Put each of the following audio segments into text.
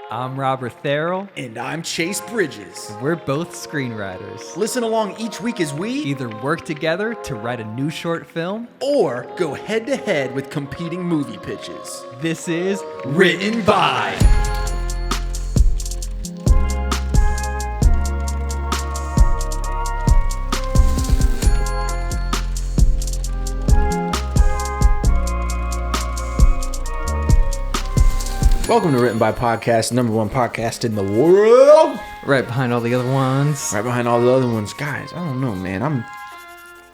I'm Robert Therrell. And I'm Chase Bridges. We're both screenwriters. Listen along each week as we either work together to write a new short film or go head to head with competing movie pitches. This is Written By. Welcome to Written By Podcast, number one podcast in the world. Right behind all the other ones. Right behind all the other ones. Guys, I don't know, man.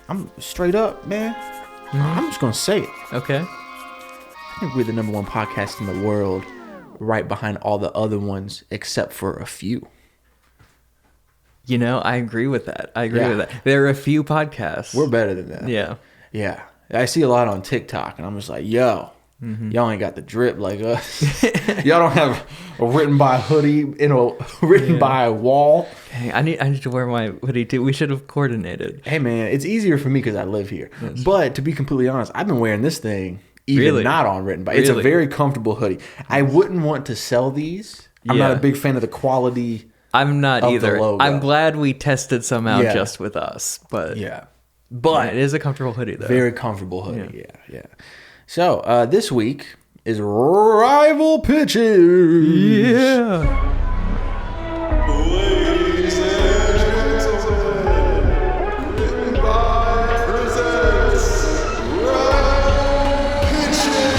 I'm straight up, man. I'm just going to say it. Okay. I think we're the number one podcast in the world, right behind all the other ones, except for a few. You know, I agree with that. With that. There are a few podcasts. We're better than that. Yeah. Yeah. I see a lot on TikTok, and I'm just like, yo. Y'all ain't got the drip like us. Y'all don't have a written by hoodie, written by a wall. Hey, I need to wear my hoodie too. We should have coordinated. Hey man, it's easier for me because I live here. But to be completely honest, I've been wearing this thing even not on written by. It's a very comfortable hoodie. I wouldn't want to sell these. I'm not a big fan of the quality. I'm not either. The logo. I'm glad we tested some out just with us, but it is a comfortable hoodie though. Very comfortable hoodie. Yeah. So, this week is Rival Pitches. Yeah. Ladies and gentlemen, Written By presents Rival Pitches.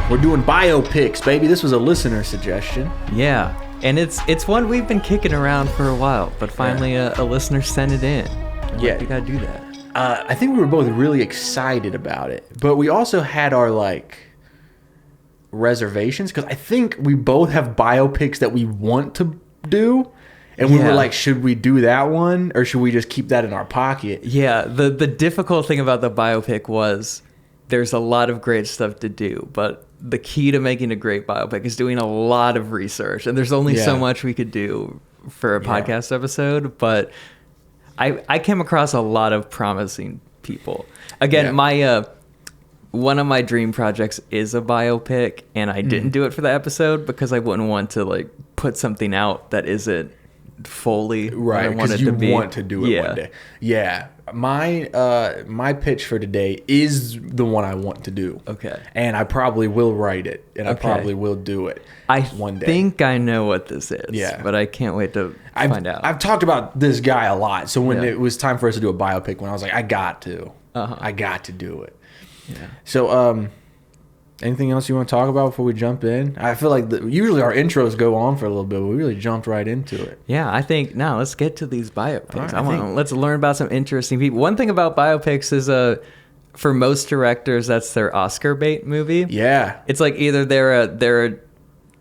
We're doing BIO PICS, baby. This was a listener suggestion. Yeah, and it's one we've been kicking around for a while, but finally a listener sent it in. Yeah. We gotta do that. I think we were both really excited about it, but we also had our reservations because I think we both have biopics that we want to do, and we were like, should we do that one or should we just keep that in our pocket? Yeah, the difficult thing about the biopic was there's a lot of great stuff to do, but the key to making a great biopic is doing a lot of research, and there's only so much we could do for a podcast episode, but I came across a lot of promising people. Again, my one of my dream projects is a biopic, and I didn't do it for the episode because I wouldn't want to put something out that isn't fully right. Because you want to do it one day. Yeah. My pitch for today is the one I want to do. Okay. And I probably will write it, and I probably will do it one day. I think I know what this is. Yeah. But I can't wait to find out. I've talked about this guy a lot. So when it was time for us to do a biopic, when I was like, I got to do it. Yeah. So, anything else you want to talk about before we jump in? I feel like usually our intros go on for a little bit, but we really jumped right into it. Yeah, I think now let's get to these biopics. Let's learn about some interesting people. One thing about biopics is for most directors, that's their Oscar bait movie. Yeah. It's like either they're a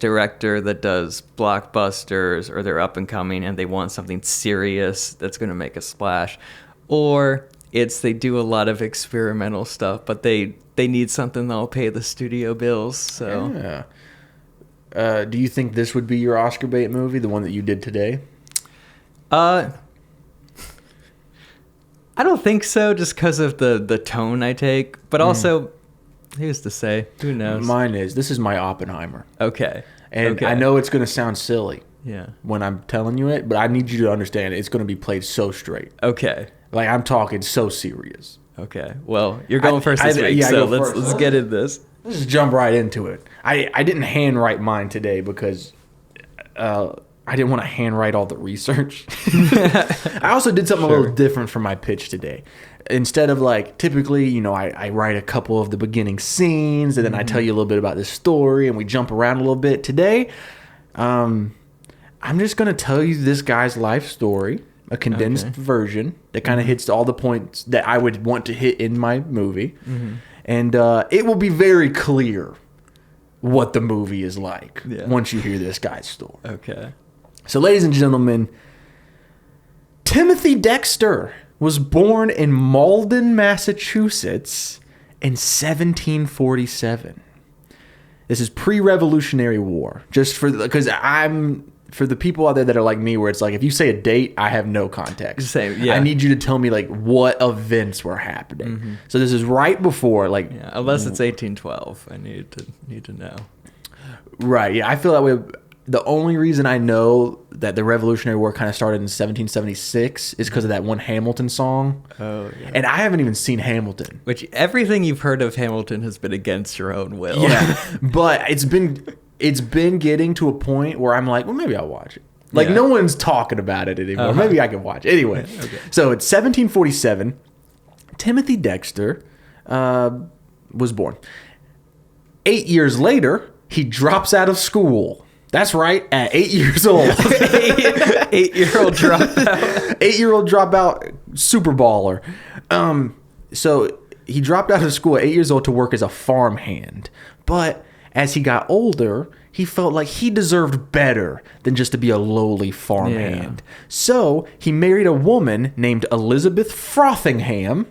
director that does blockbusters or they're up and coming and they want something serious that's going to make a splash, or they do a lot of experimental stuff, but they need something that'll pay the studio bills. So, do you think this would be your Oscar bait movie, the one that you did today? I don't think so, just because of the tone I take. But also, who's to say? Who knows? This is my Oppenheimer. Okay. And I know it's going to sound silly when I'm telling you it, but I need you to understand it's going to be played so straight. Okay. Like, I'm talking so serious. Okay. Well, you're going first this week, so let's get into this. Let's just jump right into it. I didn't handwrite mine today because I didn't want to handwrite all the research. I also did something a little different for my pitch today. Instead of typically, I write a couple of the beginning scenes and then I tell you a little bit about this story and we jump around a little bit. Today, I'm just going to tell you this guy's life story. A condensed version that kind of hits all the points that I would want to hit in my movie. And it will be very clear what the movie is like once you hear this guy's story. Okay. So, ladies and gentlemen, Timothy Dexter was born in Malden, Massachusetts in 1747. This is pre-Revolutionary War. Just because I'm for the people out there that are like me, where it's like, if you say a date, I have no context. Same, yeah. I need you to tell me like what events were happening. So this is right before like, Yeah, unless it's 1812, I need to know. right? Yeah, I feel that way. The only reason I know that the Revolutionary War kind of started in 1776 is because of that one Hamilton song. Oh, yeah. And I haven't even seen Hamilton. Which everything you've heard of Hamilton has been against your own will. Yeah, but it's been getting to a point where I'm like, well, maybe I'll watch it. Like, Yeah. no one's talking about it anymore. Maybe I can watch it. Anyway, So it's 1747. Timothy Dexter was born. 8 years later, he drops out of school. That's right, at 8 years old. 8-year-old dropout. 8-year-old dropout, super baller. So he dropped out of school at 8 years old to work as a farmhand. But as he got older, he felt like he deserved better than just to be a lowly farmhand. Yeah. So he married a woman named Elizabeth Frothingham,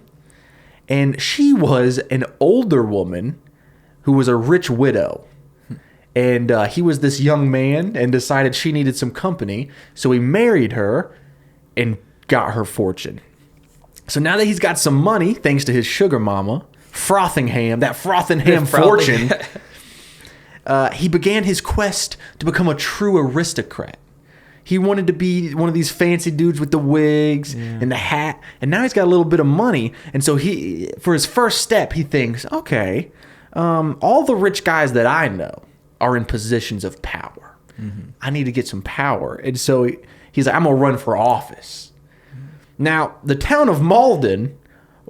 and she was an older woman who was a rich widow. And he was this young man and decided she needed some company. So he married her and got her fortune. So now that he's got some money, thanks to his sugar mama, that Frothingham fortune, he began his quest to become a true aristocrat. He wanted to be one of these fancy dudes with the wigs and the hat. And now he's got a little bit of money. And so for his first step, he thinks, okay, all the rich guys that I know are in positions of power. I need to get some power. And so he's like, I'm going to run for office. Now, the town of Malden,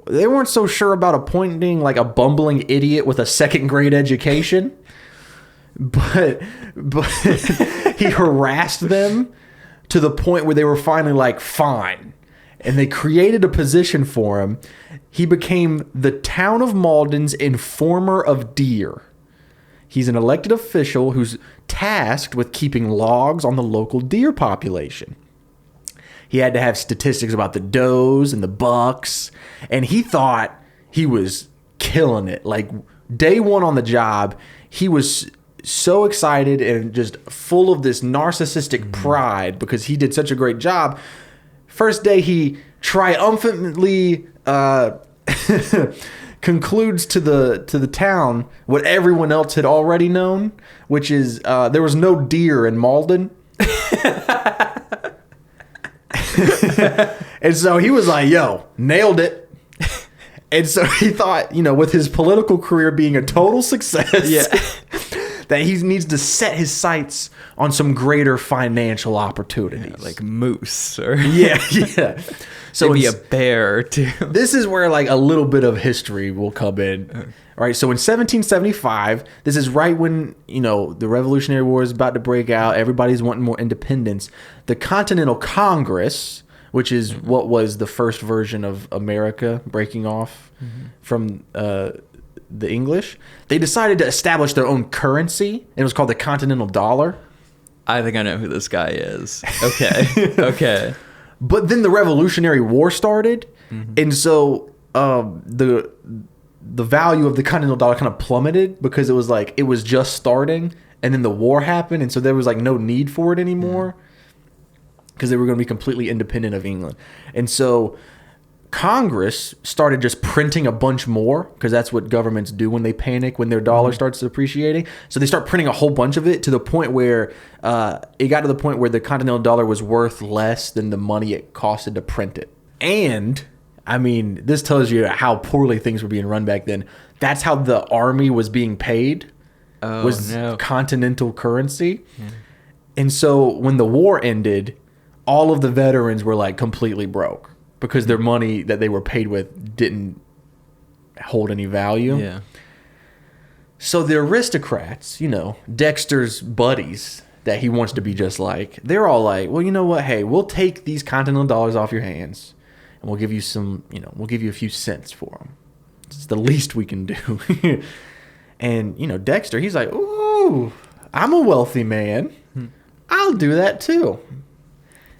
they weren't so sure about appointing like a bumbling idiot with a second grade education. But he harassed them to the point where they were finally like, fine. And they created a position for him. He became the town of Malden's informer of deer. He's an elected official who's tasked with keeping logs on the local deer population. He had to have statistics about the does and the bucks, and he thought he was killing it. Like, day one on the job, he was so excited and just full of this narcissistic pride because he did such a great job. First day, he triumphantly concludes to the town what everyone else had already known, which is there was no deer in Malden. And so he was like, yo, nailed it. And so he thought, with his political career being a total success, that he needs to set his sights on some greater financial opportunities. Yeah, like moose or yeah. So maybe a bear or two. This is where like a little bit of history will come in. All right, so in 1775, this is right when, the Revolutionary War is about to break out. Everybody's wanting more independence. The Continental Congress, which is what was the first version of America breaking off from the English, they decided to establish their own currency. It was called the Continental Dollar. I think I know who this guy is. Okay. Okay. But then the Revolutionary War started, and so the value of the Continental Dollar kind of plummeted because it was just starting, and then the war happened, and so there was like no need for it anymore because they were going to be completely independent of England. And so Congress started just printing a bunch more because that's what governments do when they panic, when their dollar starts depreciating. So they start printing a whole bunch of it to the point where it got to the point where the Continental Dollar was worth less than the money it costed to print it. And, I mean, this tells you how poorly things were being run back then. That's how the army was being paid, continental currency. Yeah. And so when the war ended, all of the veterans were like completely broke because their money that they were paid with didn't hold any value. Yeah. So the aristocrats, Dexter's buddies that he wants to be just like, they're all like, well, you know what? Hey, we'll take these Continental Dollars off your hands and we'll give you some, we'll give you a few cents for them. It's the least we can do. And, Dexter, he's like, ooh, I'm a wealthy man. I'll do that too.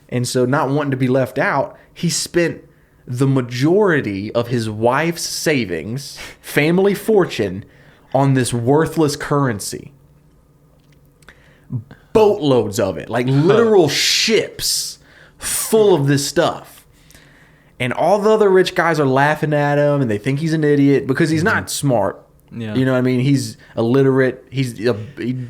And so not wanting to be left out, he spent the majority of his wife's savings, family fortune, on this worthless currency. boatloads of it, like literal ships full of this stuff. And all the other rich guys are laughing at him, and they think he's an idiot because he's not smart. Yeah. You know what I mean? He's illiterate. He's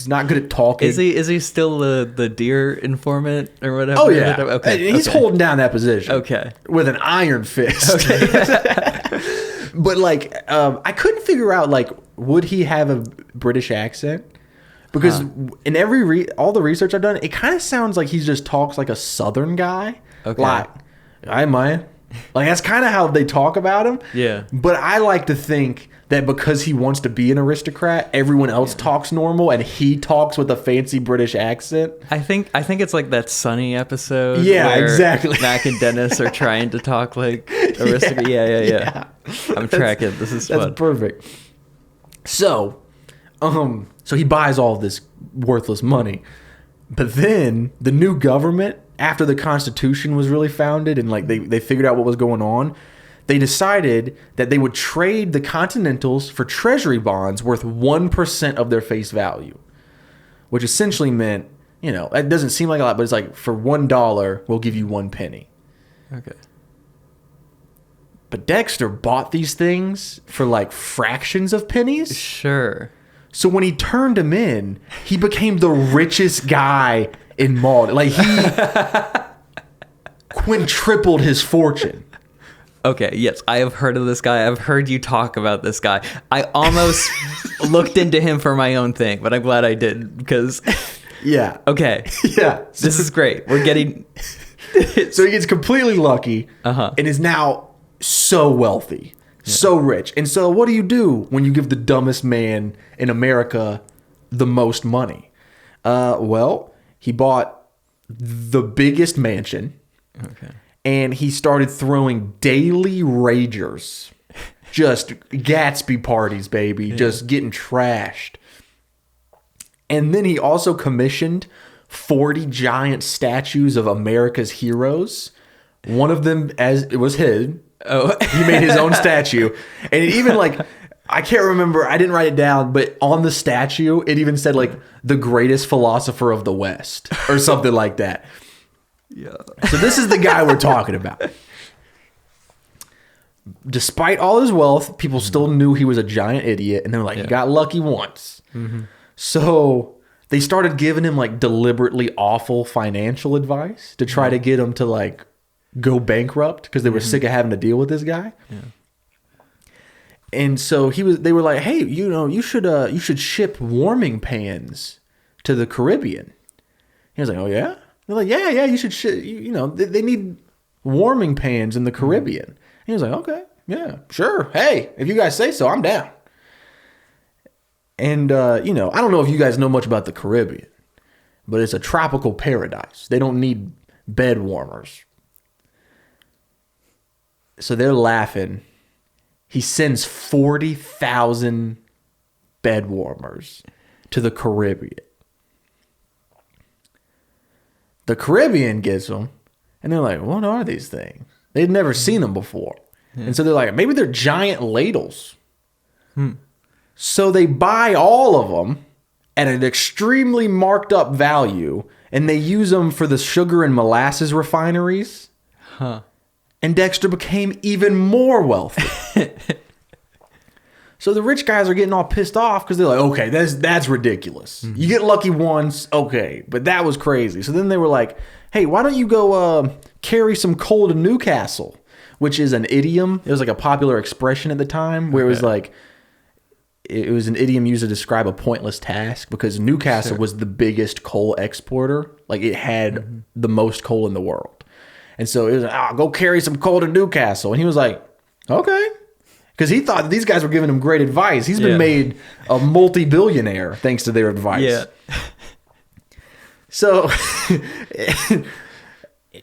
not good at talking. Is he still the deer informant or whatever? Oh yeah. Okay. And he's holding down that position. Okay. With an iron fist. Okay. But like, I couldn't figure out like, would he have a British accent? Because in all the research I've done, it kind of sounds like he just talks like a Southern guy. Okay. Like, hi man. Like that's kind of how they talk about him. Yeah. But I like to think that because he wants to be an aristocrat, everyone else talks normal and he talks with a fancy British accent. I think it's like that Sunny episode. Yeah, where exactly. Mac and Dennis are trying to talk like aristocrat. Yeah. I'm tracking. This is fun. That's perfect. So he buys all this worthless money. But then the new government, after the Constitution was really founded and like they figured out what was going on, they decided that they would trade the Continentals for treasury bonds worth 1% of their face value, which essentially meant, it doesn't seem like a lot, but it's like for $1, we'll give you 1 penny. Okay. But Dexter bought these things for like fractions of pennies. Sure. So when he turned him in, he became the richest guy in Malta. Like he quintupled his fortune. Okay, yes, I have heard of this guy. I've heard you talk about this guy. I almost looked into him for my own thing, but I'm glad I didn't because... Yeah. Okay. Yeah. This is great. We're getting... So he gets completely lucky and is now so wealthy, so rich. And so what do you do when you give the dumbest man in America the most money? Well, he bought the biggest mansion. Okay. And he started throwing daily ragers. Just Gatsby parties, baby. Yeah. Just getting trashed. And then he also commissioned 40 giant statues of America's heroes. One of them, as it was his. Oh. He made his own statue. And it even like, I can't remember, I didn't write it down, but on the statue, it even said like, the greatest philosopher of the West. Or something like that. Yeah. So this is the guy we're talking about. Despite all his wealth, people still knew he was a giant idiot, and they're like, he got lucky once. Mm-hmm. So they started giving him like deliberately awful financial advice to try to get him to like go bankrupt because they were sick of having to deal with this guy. Yeah. And so they were like, hey, you should ship warming pans to the Caribbean. He was like, oh yeah? They're like, yeah, you should ship, they need warming pans in the Caribbean. And he was like, okay, yeah, sure. Hey, if you guys say so, I'm down. And, I don't know if you guys know much about the Caribbean, but it's a tropical paradise. They don't need bed warmers. So they're laughing. He sends 40,000 bed warmers to the Caribbean. The Caribbean gets them, and they're like, what are these things? They'd never seen them before. Yeah. And so they're like, maybe they're giant ladles. So they buy all of them at an extremely marked up value, and they use them for the sugar and molasses refineries. And Dexter became even more wealthy. So the rich guys are getting all pissed off because they're like, okay, that's ridiculous. Mm-hmm. You get lucky once, okay, but that was crazy. So then they were like, hey, why don't you go carry some coal to Newcastle, which is an idiom. It was like a popular expression at the time where it was like, it was an idiom used to describe a pointless task because Newcastle was the biggest coal exporter. Like it had the most coal in the world. And so it was like, go carry some coal to Newcastle. And he was like, okay. Because he thought these guys were giving him great advice. He's been made a multi-billionaire thanks to their advice. Yeah. So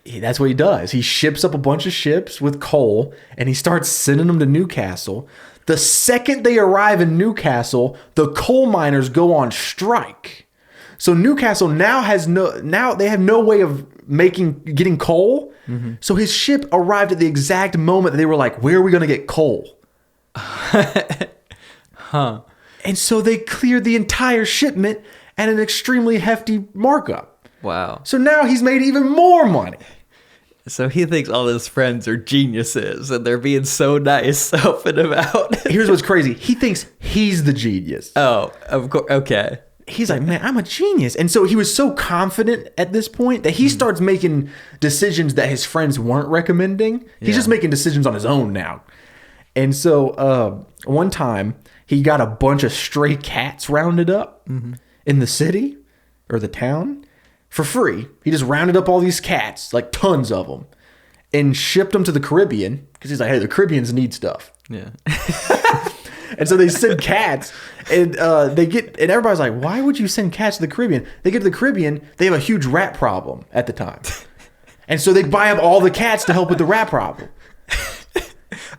that's what he does. He ships up a bunch of ships with coal and he starts sending them to Newcastle. The second they arrive in Newcastle, the coal miners go on strike. So Newcastle now they have no way of getting coal. Mm-hmm. So his ship arrived at the exact moment that they were like, where are we going to get coal? And so they cleared the entire shipment and an extremely hefty markup. Wow. So now he's made even more money. So he thinks all his friends are geniuses and they're being so nice helping him out. Here's what's crazy. He thinks he's the genius. Oh, of course. Okay. He's like, man, I'm a genius. And so he was so confident at this point that he starts making decisions that his friends weren't recommending. He's just making decisions on his own now. And so one time he got a bunch of stray cats rounded up in the city or the town for free. He just rounded up all these cats, like tons of them, and shipped them to the Caribbean because he's like, hey, the Caribbeans need stuff. Yeah. And so they send cats, and and everybody's like, why would you send cats to the Caribbean? They get to the Caribbean, they have a huge rat problem at the time. And so they buy up all the cats to help with the rat problem.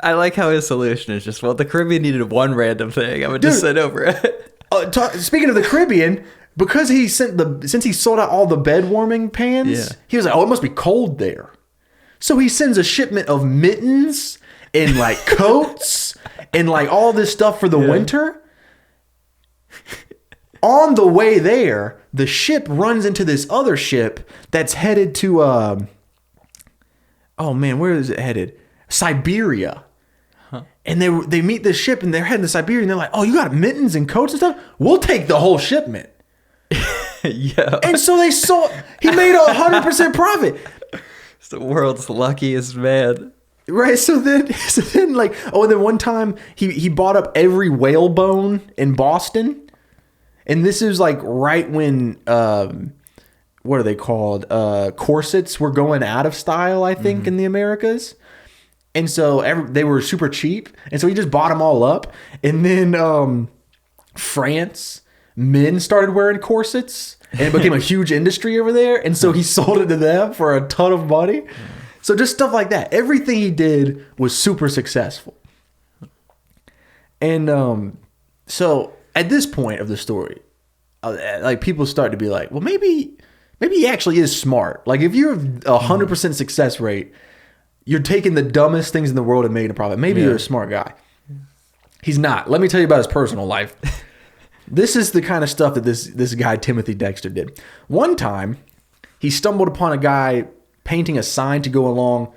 I like how his solution is just, well, the Caribbean needed one random thing. I would just send over it. Speaking of the Caribbean, because since he sold out all the bed warming pans, he was like, oh, it must be cold there. So he sends a shipment of mittens and like coats and like all this stuff for the winter. On the way there, the ship runs into this other ship that's headed to oh man, where is it headed? Siberia. And they meet this ship and they're heading to Siberia and they're like, oh, you got mittens and coats and stuff? We'll take the whole shipment. Yeah. And so he made 100% profit. It's the world's luckiest man. Right. So then like, oh, and then one time he bought up every whalebone in Boston. And this is like right when, what are they called? Corsets were going out of style, I think, in the Americas. And so they were super cheap. And so he just bought them all up. And then France, men started wearing corsets. And it became a huge industry over there. And so he sold it to them for a ton of money. So just stuff like that. Everything he did was super successful. And so at this point of the story, like people start to be like, well, maybe he actually is smart. Like if you're 100% success rate, you're taking the dumbest things in the world and making a profit. Maybe you're a smart guy. He's not. Let me tell you about his personal life. This is the kind of stuff that this guy, Timothy Dexter, did. One time, he stumbled upon a guy painting a sign to go along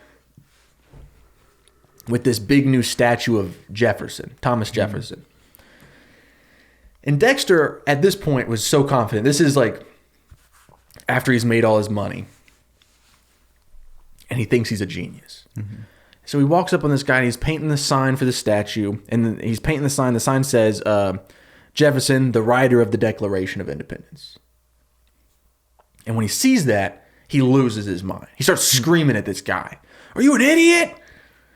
with this big new statue of Jefferson, Thomas Jefferson. And Dexter, at this point, was so confident. This is like after he's made all his money. And he thinks he's a genius. So he walks up on this guy and he's painting the sign for the statue. And he's painting the sign. The sign says, Jefferson, the writer of the Declaration of Independence. And when he sees that, he loses his mind. He starts screaming at this guy. Are you an idiot?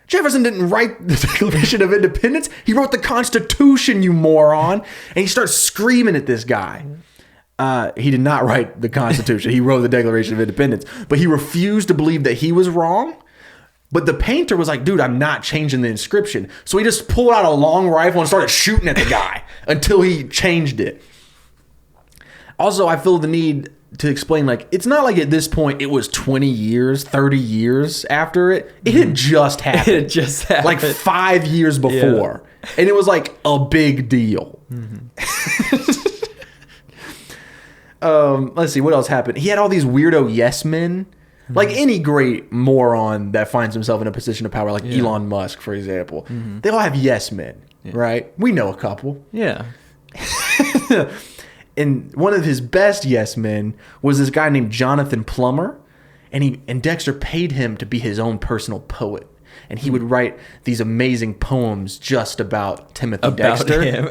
Jefferson didn't write the Declaration of Independence. He wrote the Constitution, you moron. And he starts screaming at this guy. He did not write the Constitution. He wrote the Declaration of Independence. But he refused to believe that he was wrong. But the painter was like, dude, I'm not changing the inscription. So he just pulled out a long rifle and started shooting at the guy until he changed it. Also, I feel the need to explain, like, it's not like at this point it was 20 years, 30 years after it. It had just happened. It just happened. Like 5 years before. Yeah. And it was like a big deal. Let's see, what else happened? He had all these weirdo yes men. Like any great moron that finds himself in a position of power, like Elon Musk, for example. They all have yes men, right? We know a couple. Yeah. And one of his best yes men was this guy named Jonathan Plummer. And Dexter paid him to be his own personal poet. And he would write these amazing poems just about Timothy Dexter. Him.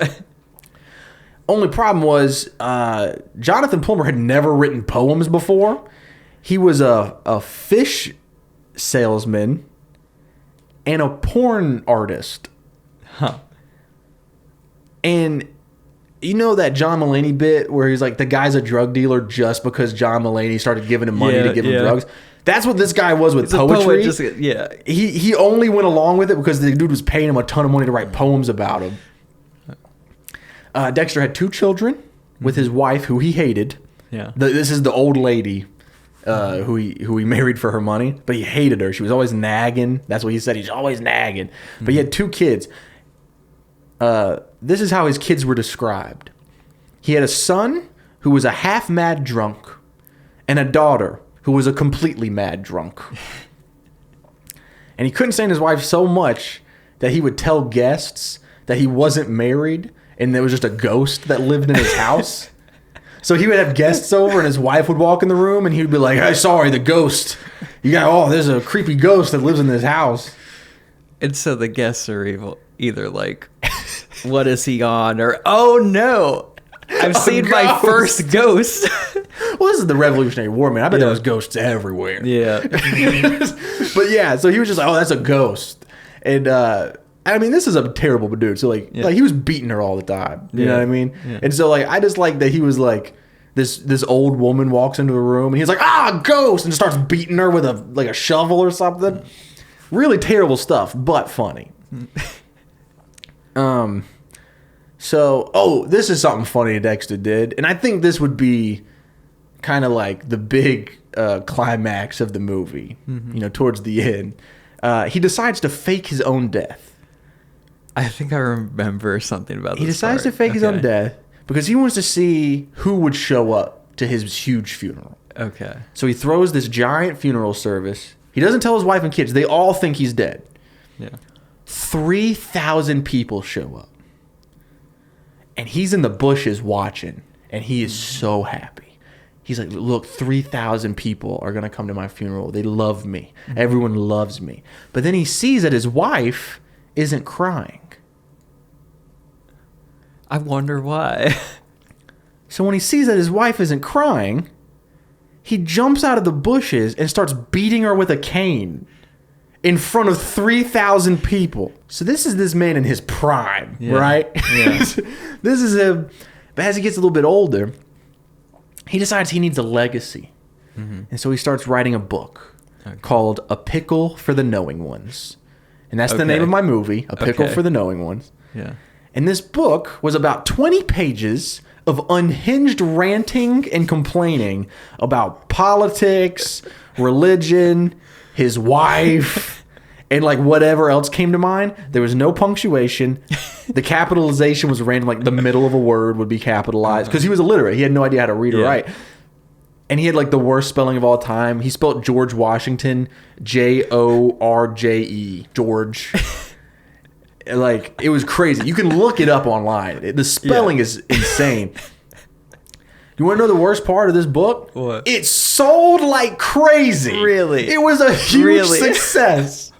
Only problem was Jonathan Plummer had never written poems before. He was a fish salesman and a porn artist. Huh. And you know that John Mulaney bit where he's like, the guy's a drug dealer just because John Mulaney started giving him money to give him drugs? That's what this guy was with poetry. He only went along with it because the dude was paying him a ton of money to write poems about him. Dexter had 2 children with his wife, who he hated. Yeah. This is the old lady who he married for her money, but he hated her. She was always nagging. That's what he said. He's always nagging. But he had 2 kids. This is how his kids were described. He had a son who was a half mad drunk, and a daughter who was a completely mad drunk. And he couldn't stand his wife so much that he would tell guests that he wasn't married and there was just a ghost that lived in his house. So he would have guests over and his wife would walk in the room and he would be like, "Hey, sorry, the ghost. There's a creepy ghost that lives in this house." And so the guests are either like, "What is he on?" or "Oh no, I've seen my first ghost." Well, this is the Revolutionary War, man. I bet there was ghosts everywhere. Yeah. But yeah, so he was just like, "Oh, that's a ghost." And I mean, this is a terrible dude. So like he was beating her all the time. You know what I mean? Yeah. And so like I just like that he was like this old woman walks into the room and he's like, "Ah, ghost," and starts beating her with a shovel or something. Really terrible stuff, but funny. So this is something funny Dexter did, and I think this would be kind of like the big climax of the movie. You know, towards the end, he decides to fake his own death. I think I remember something about this. He decides to fake his own death because he wants to see who would show up to his huge funeral. Okay. So he throws this giant funeral service. He doesn't tell his wife and kids. They all think he's dead. Yeah. 3,000 people show up. And he's in the bushes watching. And he is so happy. He's like, "Look, 3,000 people are going to come to my funeral. They love me. Everyone loves me." But then he sees that his wife isn't crying. I wonder why. So when he sees that his wife isn't crying, he jumps out of the bushes and starts beating her with a cane in front of 3,000 people. So this is this man in his prime, right? Yeah. This is him. But as he gets a little bit older, he decides he needs a legacy. And so he starts writing a book called A Pickle for the Knowing Ones. And that's the name of my movie, A Pickle for the Knowing Ones. Yeah. And this book was about 20 pages of unhinged ranting and complaining about politics, religion, his wife, and like whatever else came to mind. There was no punctuation. The capitalization was random, like the middle of a word would be capitalized because he was illiterate. He had no idea how to read or write. And he had like the worst spelling of all time. He spelled George Washington Jorje. George. Like, it was crazy. You can look it up online. The spelling is insane. You want to know the worst part of this book? What? It sold like crazy. Really? It was a huge success.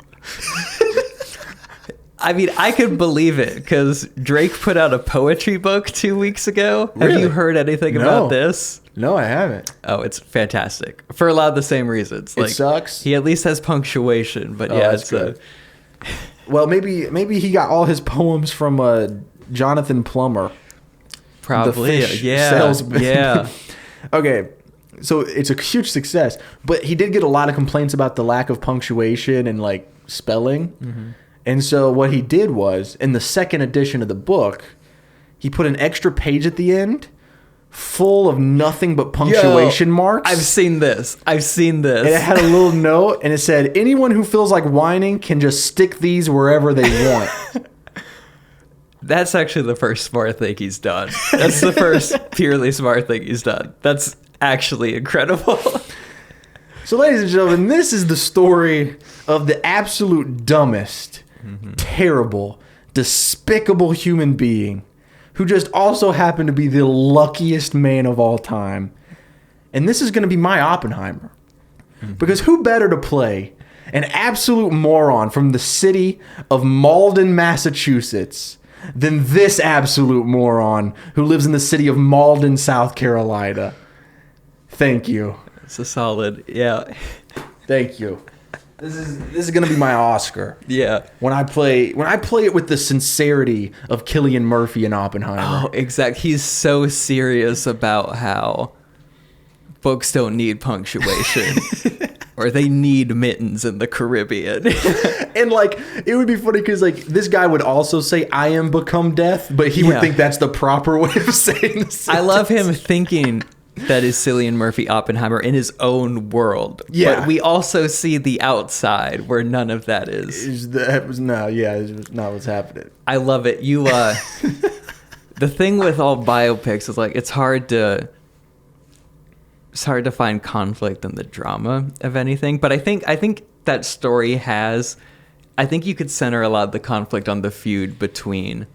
I mean, I could believe it because Drake put out a poetry book 2 weeks ago. Have you heard anything about this? No, I haven't. Oh, it's fantastic for a lot of the same reasons. Like, it sucks. He at least has punctuation, but it's good. Well, maybe he got all his poems from Jonathan Plummer. Probably, the fish salesman. Yeah. Okay, so it's a huge success, but he did get a lot of complaints about the lack of punctuation and like spelling. And so what he did was, in the second edition of the book, he put an extra page at the end full of nothing but punctuation marks. I've seen this. And it had a little note, and it said, "Anyone who feels like whining can just stick these wherever they want." That's actually the first smart thing he's done. That's the first purely smart thing he's done. That's actually incredible. So, ladies and gentlemen, this is the story of the absolute dumbest, terrible, despicable human being who just also happened to be the luckiest man of all time. And this is going to be my Oppenheimer. Because who better to play an absolute moron from the city of Malden, Massachusetts, than this absolute moron who lives in the city of Malden, South Carolina? Thank you. It's a solid, yeah. Thank you. This is gonna be my Oscar. Yeah. When I play it with the sincerity of Cillian Murphy in Oppenheimer. Oh, exactly. He's so serious about how books don't need punctuation. Or they need mittens in the Caribbean. And like, it would be funny because like this guy would also say, "I am become death," but he would think that's the proper way of saying this. I love him thinking that is Cillian Murphy Oppenheimer in his own world. Yeah. But we also see the outside where none of that is. It's not what's happening. I love it. The thing with all biopics is like it's hard to it's hard to find conflict in the drama of anything. But I think that story has, I think you could center a lot of the conflict on the feud between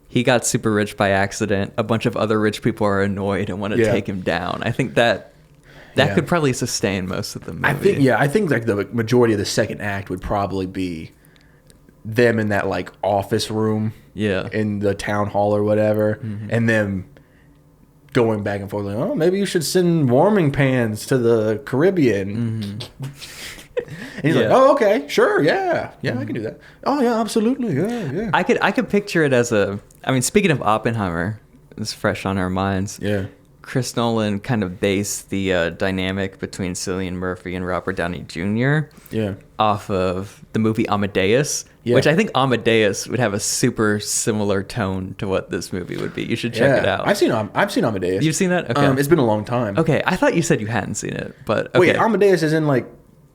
he got super rich by accident, a bunch of other rich people are annoyed and want to take him down. I think that could probably sustain most of the movie. I think like the majority of the second act would probably be them in that like office room in the town hall or whatever, and them going back and forth like, oh, maybe you should send warming pans to the Caribbean. And he's like, oh, okay, sure, yeah, I can do that. Oh yeah, absolutely, yeah. I could picture it as speaking of Oppenheimer, it's fresh on our minds. Yeah. Chris Nolan kind of based the dynamic between Cillian Murphy and Robert Downey Jr. Off of the movie Amadeus, which I think Amadeus would have a super similar tone to what this movie would be. You should check it out. I've seen Amadeus. You've seen that? Okay. It's been a long time. Okay, I thought you said you hadn't seen it, but okay. Wait, Amadeus is in like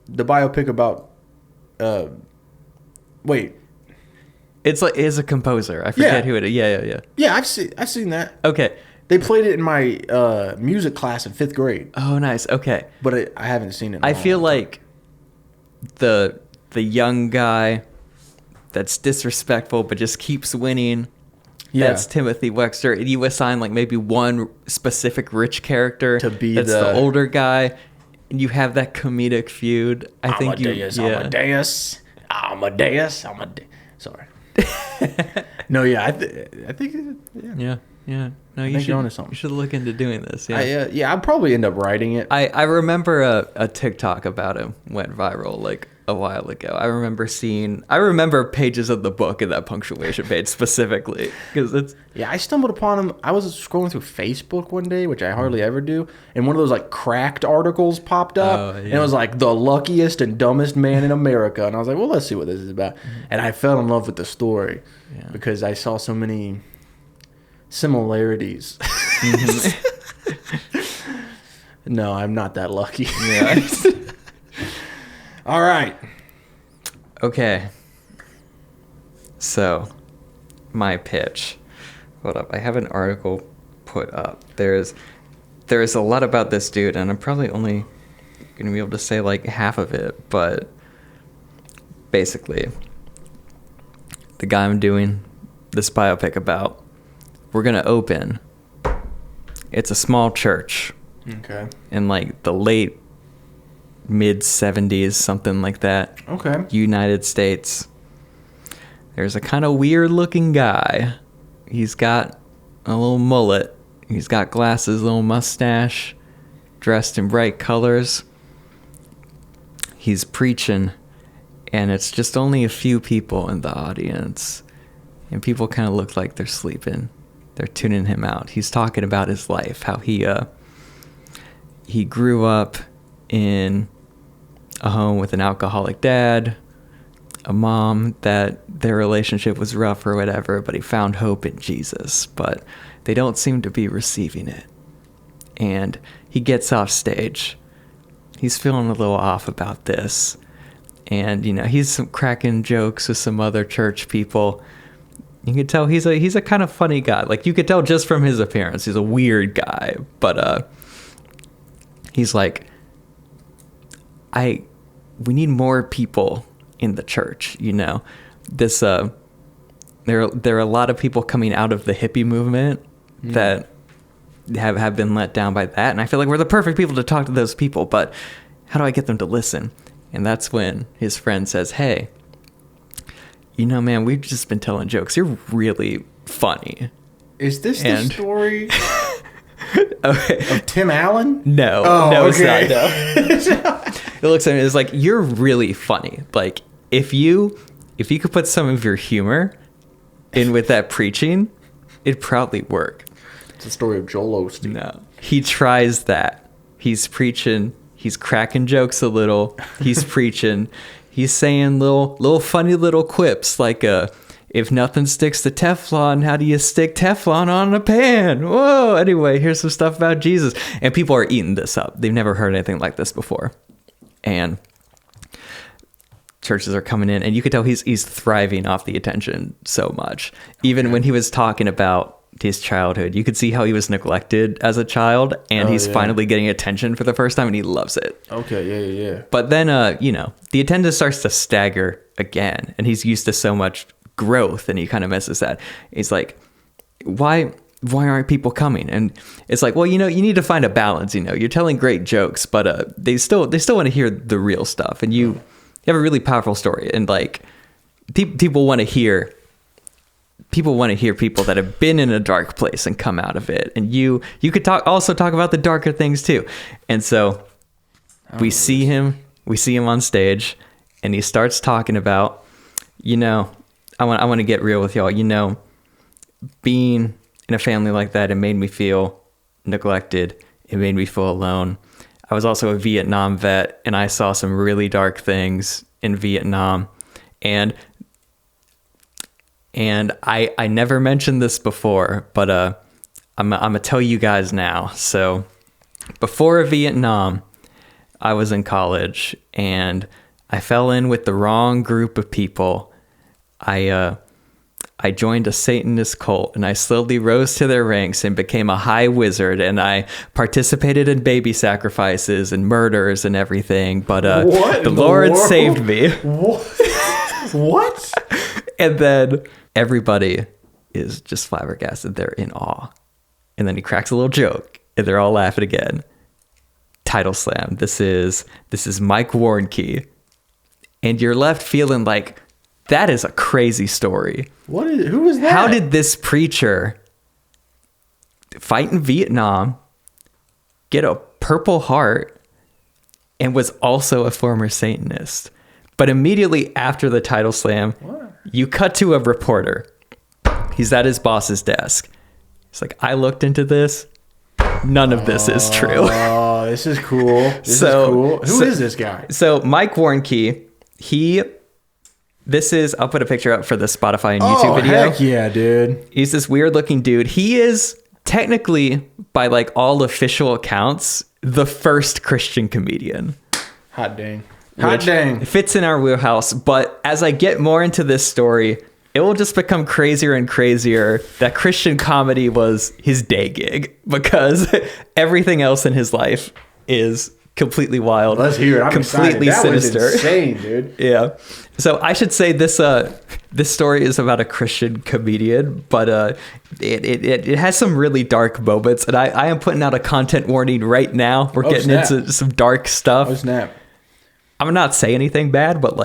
the biopic about. It's a composer. I forget who it is. Yeah. Yeah, I've seen that. Okay. They played it in my music class in 5th grade. Oh, nice. Okay. But I haven't seen it. I feel like the young guy that's disrespectful but just keeps winning. Yeah. That's Timothy Wexler. And you assign like maybe one specific rich character to be that's the older guy, and you have that comedic feud. Amadeus. Sorry. No, yeah, I think. Yeah. No, you should look into doing this. Yeah. I'll probably end up writing it. I remember a TikTok about him went viral like a while ago. I remember pages of the book and that punctuation page specifically because it's. Yeah, I stumbled upon him. I was scrolling through Facebook one day, which I hardly ever do, and one of those like cracked articles popped up, and it was like the luckiest and dumbest man in America, and I was like, well, let's see what this is about, and I fell in love with the story because I saw so many similarities. No, I'm not that lucky. Yeah. All right. Okay. So, my pitch. Hold up. I have an article put up. There's a lot about this dude, and I'm probably only going to be able to say like half of it, but basically, the guy I'm doing this biopic about, we're going to open. It's a small church. Okay. In like the late mid 70s, something like that. Okay. United States. There's a kind of weird looking guy. He's got a little mullet. He's got glasses, a little mustache, dressed in bright colors. He's preaching, and it's just only a few people in the audience. And people kind of look like they're sleeping. They're tuning him out. He's talking about his life, how he grew up in a home with an alcoholic dad, a mom that their relationship was rough or whatever, but he found hope in Jesus, but they don't seem to be receiving it. And he gets off stage. He's feeling a little off about this. And, he's cracking jokes with some other church people. You can tell he's a kind of funny guy. Like, you could tell just from his appearance. He's a weird guy. But he's like, we need more people in the church, This there are a lot of people coming out of the hippie movement that have been let down by that, and I feel like we're the perfect people to talk to those people, but how do I get them to listen? And that's when his friend says, hey, man, we've just been telling jokes. You're really funny. Is this the story of Tim Allen? No. No, okay. It's not. No. It looks at me, it's like, you're really funny. Like, if you could put some of your humor in with that preaching, it'd probably work. It's the story of Joel Osteen. No. He tries that. He's preaching. He's cracking jokes a little. He's preaching. He's saying little funny little quips like, if nothing sticks to Teflon, how do you stick Teflon on a pan? Whoa. Anyway, here's some stuff about Jesus. And people are eating this up. They've never heard anything like this before. And churches are coming in, and you could tell he's thriving off the attention so much. Even when he was talking about his childhood. You could see how he was neglected as a child, and he's finally getting attention for the first time, and he loves it. Okay, yeah. But then, the attendance starts to stagger again, and he's used to so much growth, and he kind of misses that. He's like, why aren't people coming? And it's like, well, you need to find a balance. You're telling great jokes, but they still want to hear the real stuff, and you have a really powerful story, and like people want to hear people that have been in a dark place and come out of it, and you could also talk about the darker things too. And so we see him on stage, and he starts talking about, I want to get real with y'all. Being in a family like that, it made me feel neglected. It made me feel alone. I was also a Vietnam vet, and I saw some really dark things in Vietnam. And I never mentioned this before, but I'm gonna tell you guys now. So before Vietnam, I was in college, and I fell in with the wrong group of people. I joined a Satanist cult, and I slowly rose to their ranks and became a high wizard, and I participated in baby sacrifices and murders and everything. But the Lord saved me. What? And then everybody is just flabbergasted. They're in awe. And then he cracks a little joke, and they're all laughing again. Title slam. This is Mike Warnke. And you're left feeling like, that is a crazy story. Who is that? How did this preacher fight in Vietnam, get a Purple Heart, and was also a former Satanist? But immediately after the title slam, you cut to a reporter. He's at his boss's desk. He's like, I looked into this. None of this is true. Oh, this is cool. Who is this guy? So Mike Warnke, I'll put a picture up for the Spotify and YouTube video. Heck yeah, dude. He's this weird looking dude. He is technically, by like all official accounts, the first Christian comedian. Hot dang. Fits in our wheelhouse. But as I get more into this story, it will just become crazier and crazier that Christian comedy was his day gig, because everything else in his life is completely wild. Let's hear it. I'm completely excited. That sinister. was insane, dude. Yeah. So I should say this story is about a Christian comedian, but it has some really dark moments, and I am putting out a content warning right now. We're getting into some dark stuff. Oh, snap. I'm not saying anything bad, but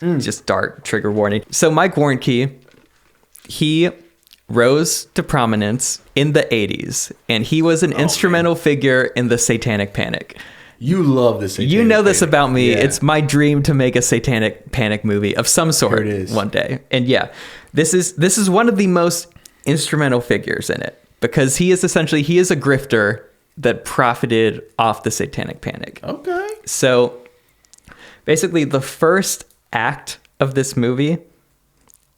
just dark, trigger warning. So Mike Warnke, he rose to prominence in the 80s, and he was an instrumental figure in the Satanic Panic. You love this. You know this about me. Yeah. It's my dream to make a Satanic Panic movie of some sort one day. And yeah, this is one of the most instrumental figures in it, because he is a grifter that profited off the Satanic Panic. Okay. So basically the first act of this movie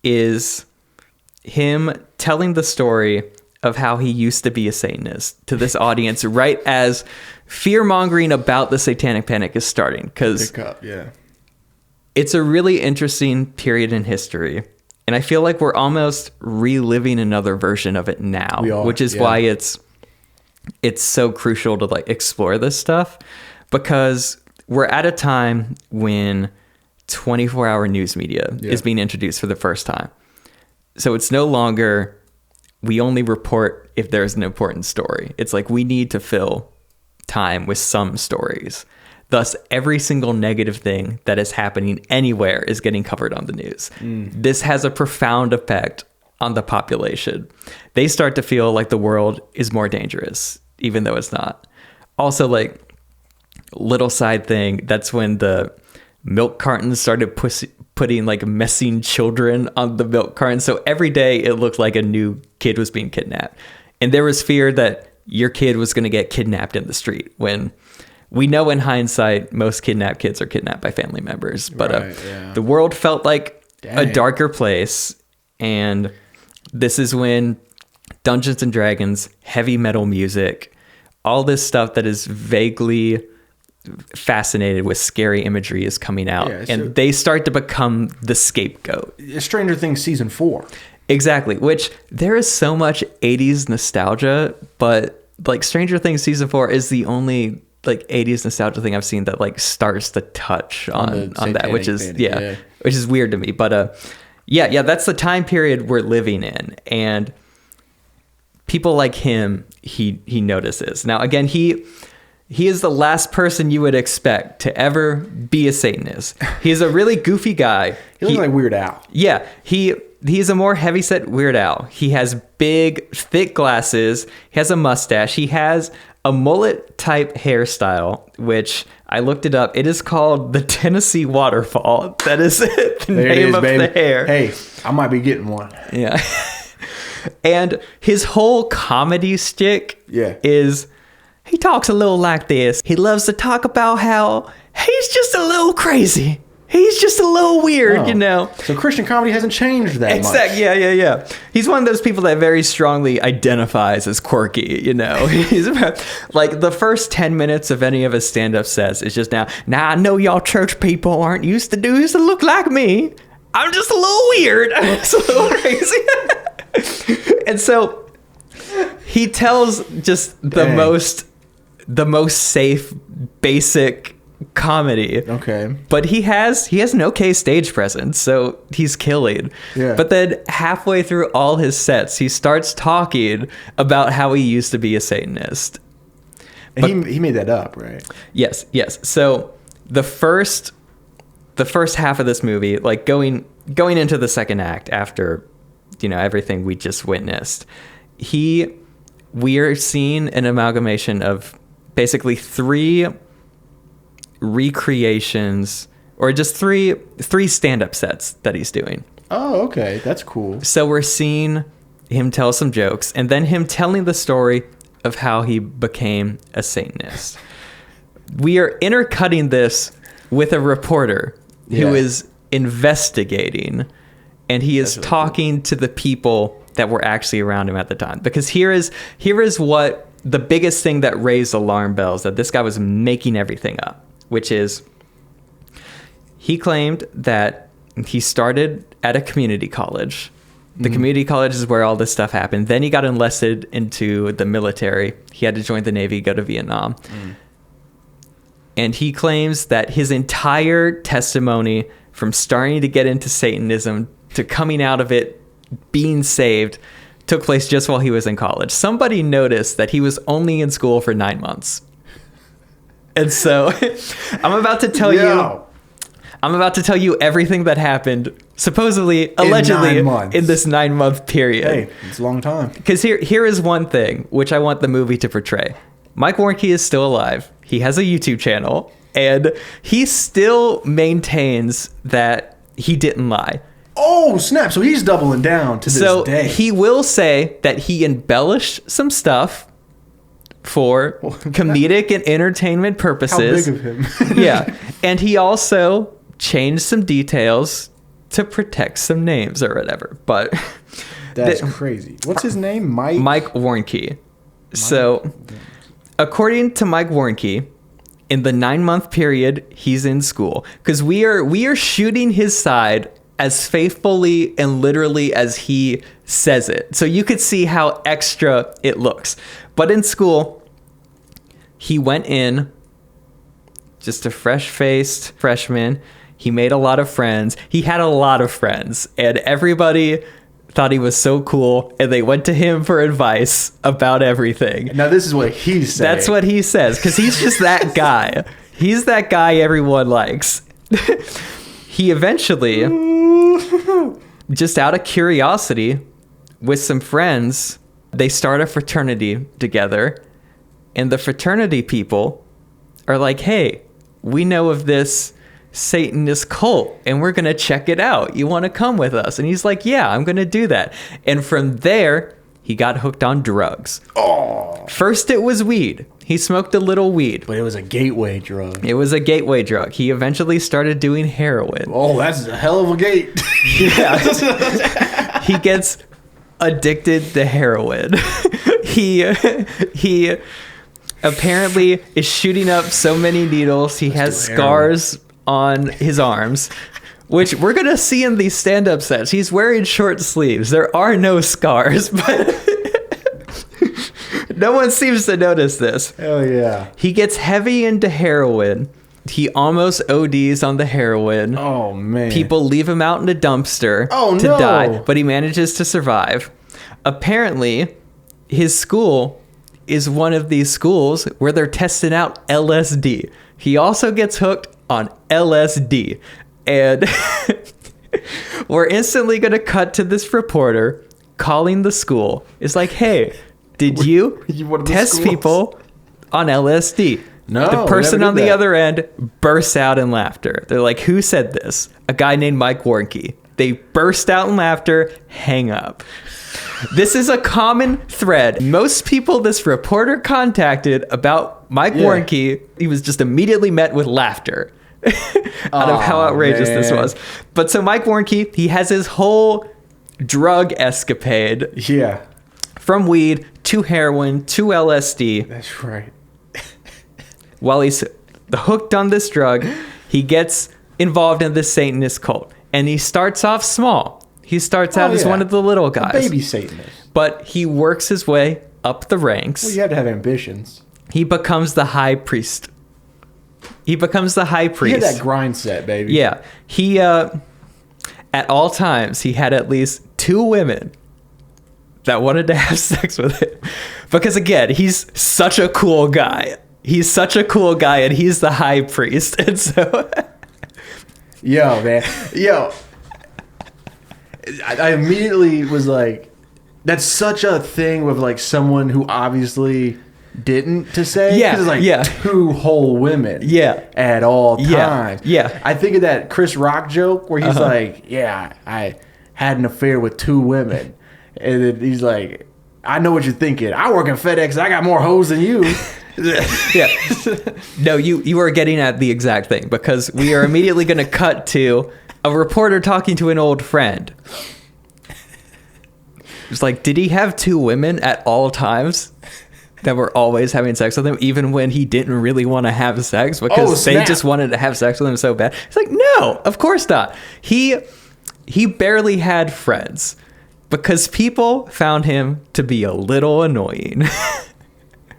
is him telling the story of how he used to be a Satanist to this audience right as fear-mongering about the Satanic Panic is starting. Because it's a really interesting period in history, and I feel like we're almost reliving another version of it now, which is why it's so crucial to like explore this stuff, because we're at a time when 24-hour news media is being introduced for the first time. So it's no longer, we only report if there's an important story. It's like we need to fill time with some stories. Thus, every single negative thing that is happening anywhere is getting covered on the news. This has a profound effect on the population. They start to feel like the world is more dangerous, even though it's not. Also, like, little side thing, that's when the milk cartons started putting like missing children on the milk carton. So every day it looked like a new kid was being kidnapped. And there was fear that your kid was going to get kidnapped in the street, when we know in hindsight, most kidnapped kids are kidnapped by family members. But the world felt like a darker place. And this is when Dungeons and Dragons, heavy metal music, all this stuff that is vaguely fascinated with scary imagery is coming out, and they start to become the scapegoat. Stranger Things season 4. Exactly. Which there is so much 80s nostalgia, but like Stranger Things season 4 is the only like 80s nostalgia thing I've seen that like starts to touch on that, which is which is weird to me. But yeah, that's the time period we're living in, and people like him, he notices. Now again, he is the last person you would expect to ever be a Satanist. He's a really goofy guy. He looks like Weird Al. Yeah, he's a more heavyset Weird Al. He has big, thick glasses. He has a mustache. He has a mullet type hairstyle, which I looked it up. It is called the Tennessee Waterfall. That is the name of the hair. Hey, I might be getting one. Yeah. And his whole comedy shtick is he talks a little like this. He loves to talk about how he's just a little crazy. He's just a little weird, you know. So Christian comedy hasn't changed that much. Yeah. He's one of those people that very strongly identifies as quirky, you know. He's like the first 10 minutes of any of his stand-up sets is just now I know y'all church people aren't used to look like me. I'm just a little weird. I'm just a little crazy. And so he tells just the most safe, basic comedy. Okay. But he has an okay stage presence, so he's killing. Yeah. But then halfway through all his sets, he starts talking about how he used to be a Satanist. And he made that up, right? Yes. So the first half of this movie, like going into the second act after, you know, everything we just witnessed, we are seeing an amalgamation of basically 3 recreations, or just three stand-up sets that he's doing. Oh, okay. That's cool. So we're seeing him tell some jokes, and then him telling the story of how he became a Satanist. We are intercutting this with a reporter who is investigating, and he is talking to the people that were actually around him at the time. Because here is what the biggest thing that raised alarm bells, that this guy was making everything up, which is he claimed that he started at a community college. The community college is where all this stuff happened. Then he got enlisted into the military. He had to join the Navy, go to Vietnam. And he claims that his entire testimony from starting to get into Satanism to coming out of it, being saved, took place just while he was in college. Somebody noticed that he was only in school for 9 months. And so I'm about to tell you everything that happened, supposedly, allegedly, in this 9-month period. Hey, it's a long time. Because here is one thing which I want the movie to portray. Mike Warnke is still alive. He has a YouTube channel, and he still maintains that he didn't lie. Oh, snap. So he's doubling down to this day. So he will say that he embellished some stuff for comedic and entertainment purposes. How big of him. Yeah. And he also changed some details to protect some names or whatever. But that's crazy. What's his name? Mike Warnke. So according to Mike Warnke, in the 9-month period he's in school, because we are shooting his side as faithfully and literally as he says it. So you could see how extra it looks. But in school, he went in just a fresh-faced freshman. He made a lot of friends. He had a lot of friends, and everybody thought he was so cool, and they went to him for advice about everything. Now this is what he's saying. That's what he says, because he's just that guy. He's that guy everyone likes. He eventually, just out of curiosity, with some friends, they start a fraternity together, and the fraternity people are like, hey, we know of this Satanist cult, and we're going to check it out. You want to come with us? And he's like, yeah, I'm going to do that. And from there, he got hooked on drugs. Oh. First, it was weed. He smoked a little weed. But it was a gateway drug. It was a gateway drug. He eventually started doing heroin. Oh, that's a hell of a gate. Yeah. He gets addicted to heroin. He apparently is shooting up so many needles. He has scars on his arms, which we're going to see in these stand-up sets. He's wearing short sleeves. There are no scars, but no one seems to notice this. Hell yeah. He gets heavy into heroin. He almost ODs on the heroin. Oh, man. People leave him out in a dumpster to die, but he manages to survive. Apparently, his school is one of these schools where they're testing out LSD. He also gets hooked on LSD. And we're instantly going to cut to this reporter calling the school. It's like, hey, did you test people on LSD? No. The person on the other end bursts out in laughter. They're like, who said this? A guy named Mike Warnke. They burst out in laughter, hang up. This is a common thread. Most people this reporter contacted about Mike Warnke, he was just immediately met with laughter out of how outrageous this was. But so Mike Warnke, he has his whole drug escapade. Yeah. From weed to heroin to LSD. That's right. While he's hooked on this drug, he gets involved in this Satanist cult. And he starts off small. He starts out as one of the little guys. A baby Satanist. But he works his way up the ranks. Well, you have to have ambitions. He becomes the high priest. He becomes the high priest. You had that grind set, baby. Yeah. He, at all times, he had at least 2 women that wanted to have sex with him. Because, again, he's such a cool guy. He's such a cool guy, and he's the high priest. And so... Yo, man. Yo. I immediately was like, that's such a thing with, like, someone who obviously didn't to say. Yeah, 'Cause it's like 2 whole women. Yeah. At all times. Yeah. I think of that Chris Rock joke where he's like, yeah, I had an affair with 2 women. And then he's like, I know what you're thinking. I work at FedEx. I got more hoes than you. Yeah. No, you are getting at the exact thing, because we are immediately going to cut to a reporter talking to an old friend. It's like, did he have 2 women at all times that were always having sex with him, even when he didn't really want to have sex because they just wanted to have sex with him so bad? It's like, no, of course not. He barely had friends because people found him to be a little annoying.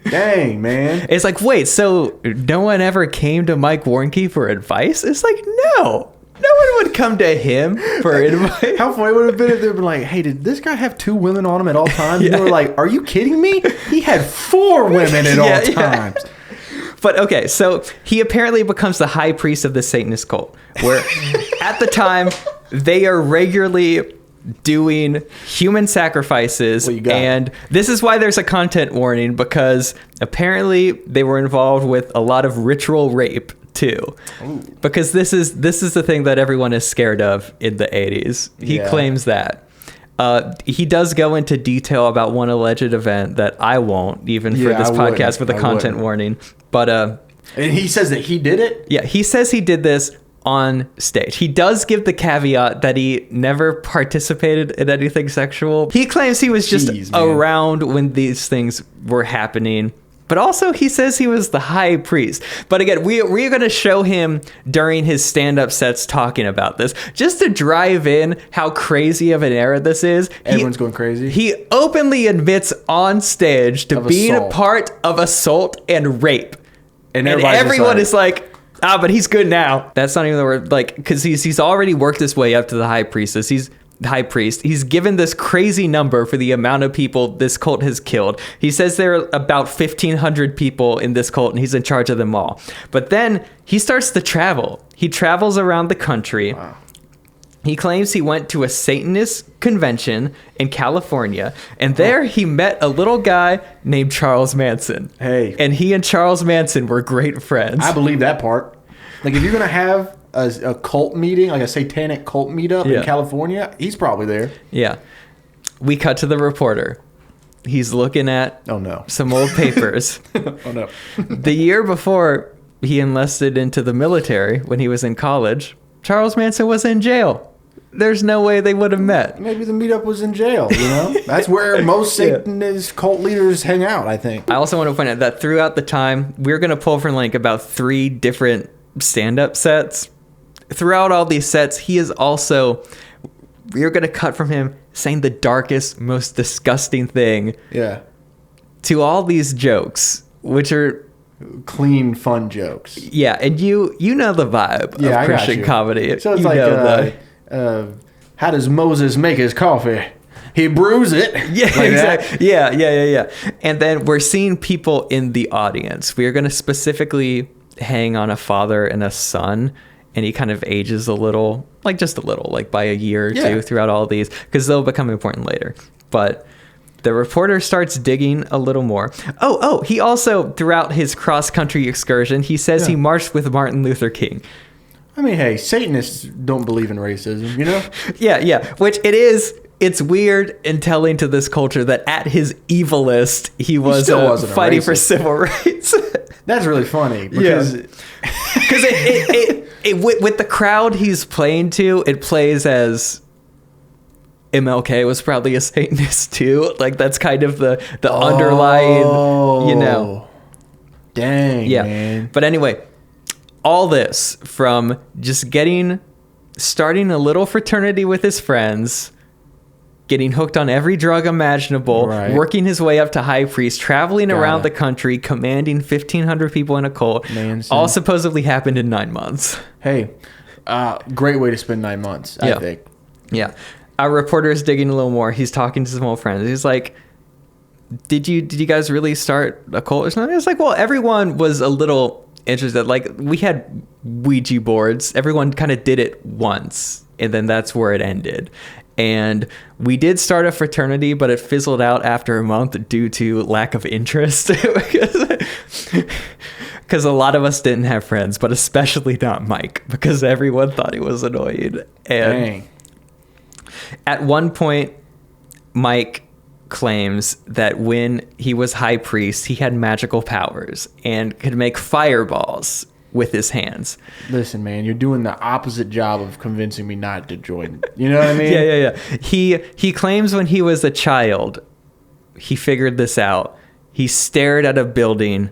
Dang, man. It's like, wait, so no one ever came to Mike Warnke for advice? It's like, no one would come to him for advice. How funny would it have been if they'd been like, hey, did this guy have 2 women on him at all times? And they were like, are you kidding me? He had 4 women at all times. But okay, so he apparently becomes the high priest of the Satanist cult, where at the time they are regularly doing human sacrifices. And this is why there's a content warning, because apparently they were involved with a lot of ritual rape too. Ooh. Because this is the thing that everyone is scared of in the 80s. He claims that. He does go into detail about one alleged event that I won't, even for this podcast, with a content warning. But and he says that he did it? Yeah, he says he did this on stage. He does give the caveat that he never participated in anything sexual. He claims he was just around when these things were happening. But also he says he was the high priest. But again, we're going to show him during his stand-up sets talking about this, just to drive in how crazy of an era this is. Everyone's going crazy. He openly admits on stage to being a part of assault and rape. And everyone is like, but he's good now. That's not even the word, like, because he's already worked his way up to the high priestess. He's the high priest. He's given this crazy number for the amount of people this cult has killed. He says there are about 1,500 people in this cult, and he's in charge of them all. But then he starts to travel. He travels around the country. Wow. He claims he went to a Satanist convention in California, and there he met a little guy named Charles Manson. Hey. And he and Charles Manson were great friends. I believe that part. Like, if you're going to have a cult meeting, like a satanic cult meetup in California, he's probably there. Yeah. We cut to the reporter. He's looking at some old papers. Oh, no. The year before he enlisted into the military, when he was in college, Charles Manson was in jail. There's no way they would have met. Maybe the meetup was in jail, you know? That's where most Satanist cult leaders hang out, I think. I also want to point out that throughout the time, we're going to pull from like about 3 different stand-up sets. throughout all these sets, he is also, we're going to cut from him saying the darkest, most disgusting thing Yeah. to all these jokes, which are Clean, fun jokes. yeah, and you know the vibe Yeah, I of got Christian you. comedy. So it's You like, know how does Moses make his coffee? He brews it. yeah, Like that. exactly. Yeah. And then we're seeing people in the audience. We are going to specifically hang on a father and a son, and he kind of ages a little, like just a little, like by a year or Yeah. two throughout all these, because they'll become important later. But the reporter starts digging a little more. Oh, he also, throughout his cross-country excursion, he says he marched with Martin Luther King. I mean, hey, Satanists don't believe in racism, you know? Yeah, which it is. It's weird and telling to this culture that at his evilest, he was still wasn't a fighting for racist. civil rights. That's really funny because Because with the crowd he's playing to, it plays as MLK was probably a Satanist too. Like that's kind of the underlying, you know. Dang, Yeah. man. But anyway, all this from just starting a little fraternity with his friends, getting hooked on every drug imaginable, Right. working his way up to high priest, traveling around Got it. the country, commanding 1,500 people in a cult, Manson. all supposedly happened in 9 months. Hey, great way to spend 9 months, I Yeah. think. Yeah. Our reporter is digging a little more. He's talking to some old friends. He's like, did you guys really start a cult or something? It's like, well, everyone was a little interested. Like we had Ouija boards. Everyone kind of did it once, and then that's where it ended. And we did start a fraternity, but it fizzled out after a month due to lack of interest. Because a lot of us didn't have friends, but especially not Mike, because everyone thought he was annoying. And Dang. at one point, Mike claims that when he was high priest, he had magical powers and could make fireballs with his hands. Listen, man, you're doing the opposite job of convincing me not to join. You know what I mean? Yeah. He claims when he was a child, he figured this out. He stared at a building,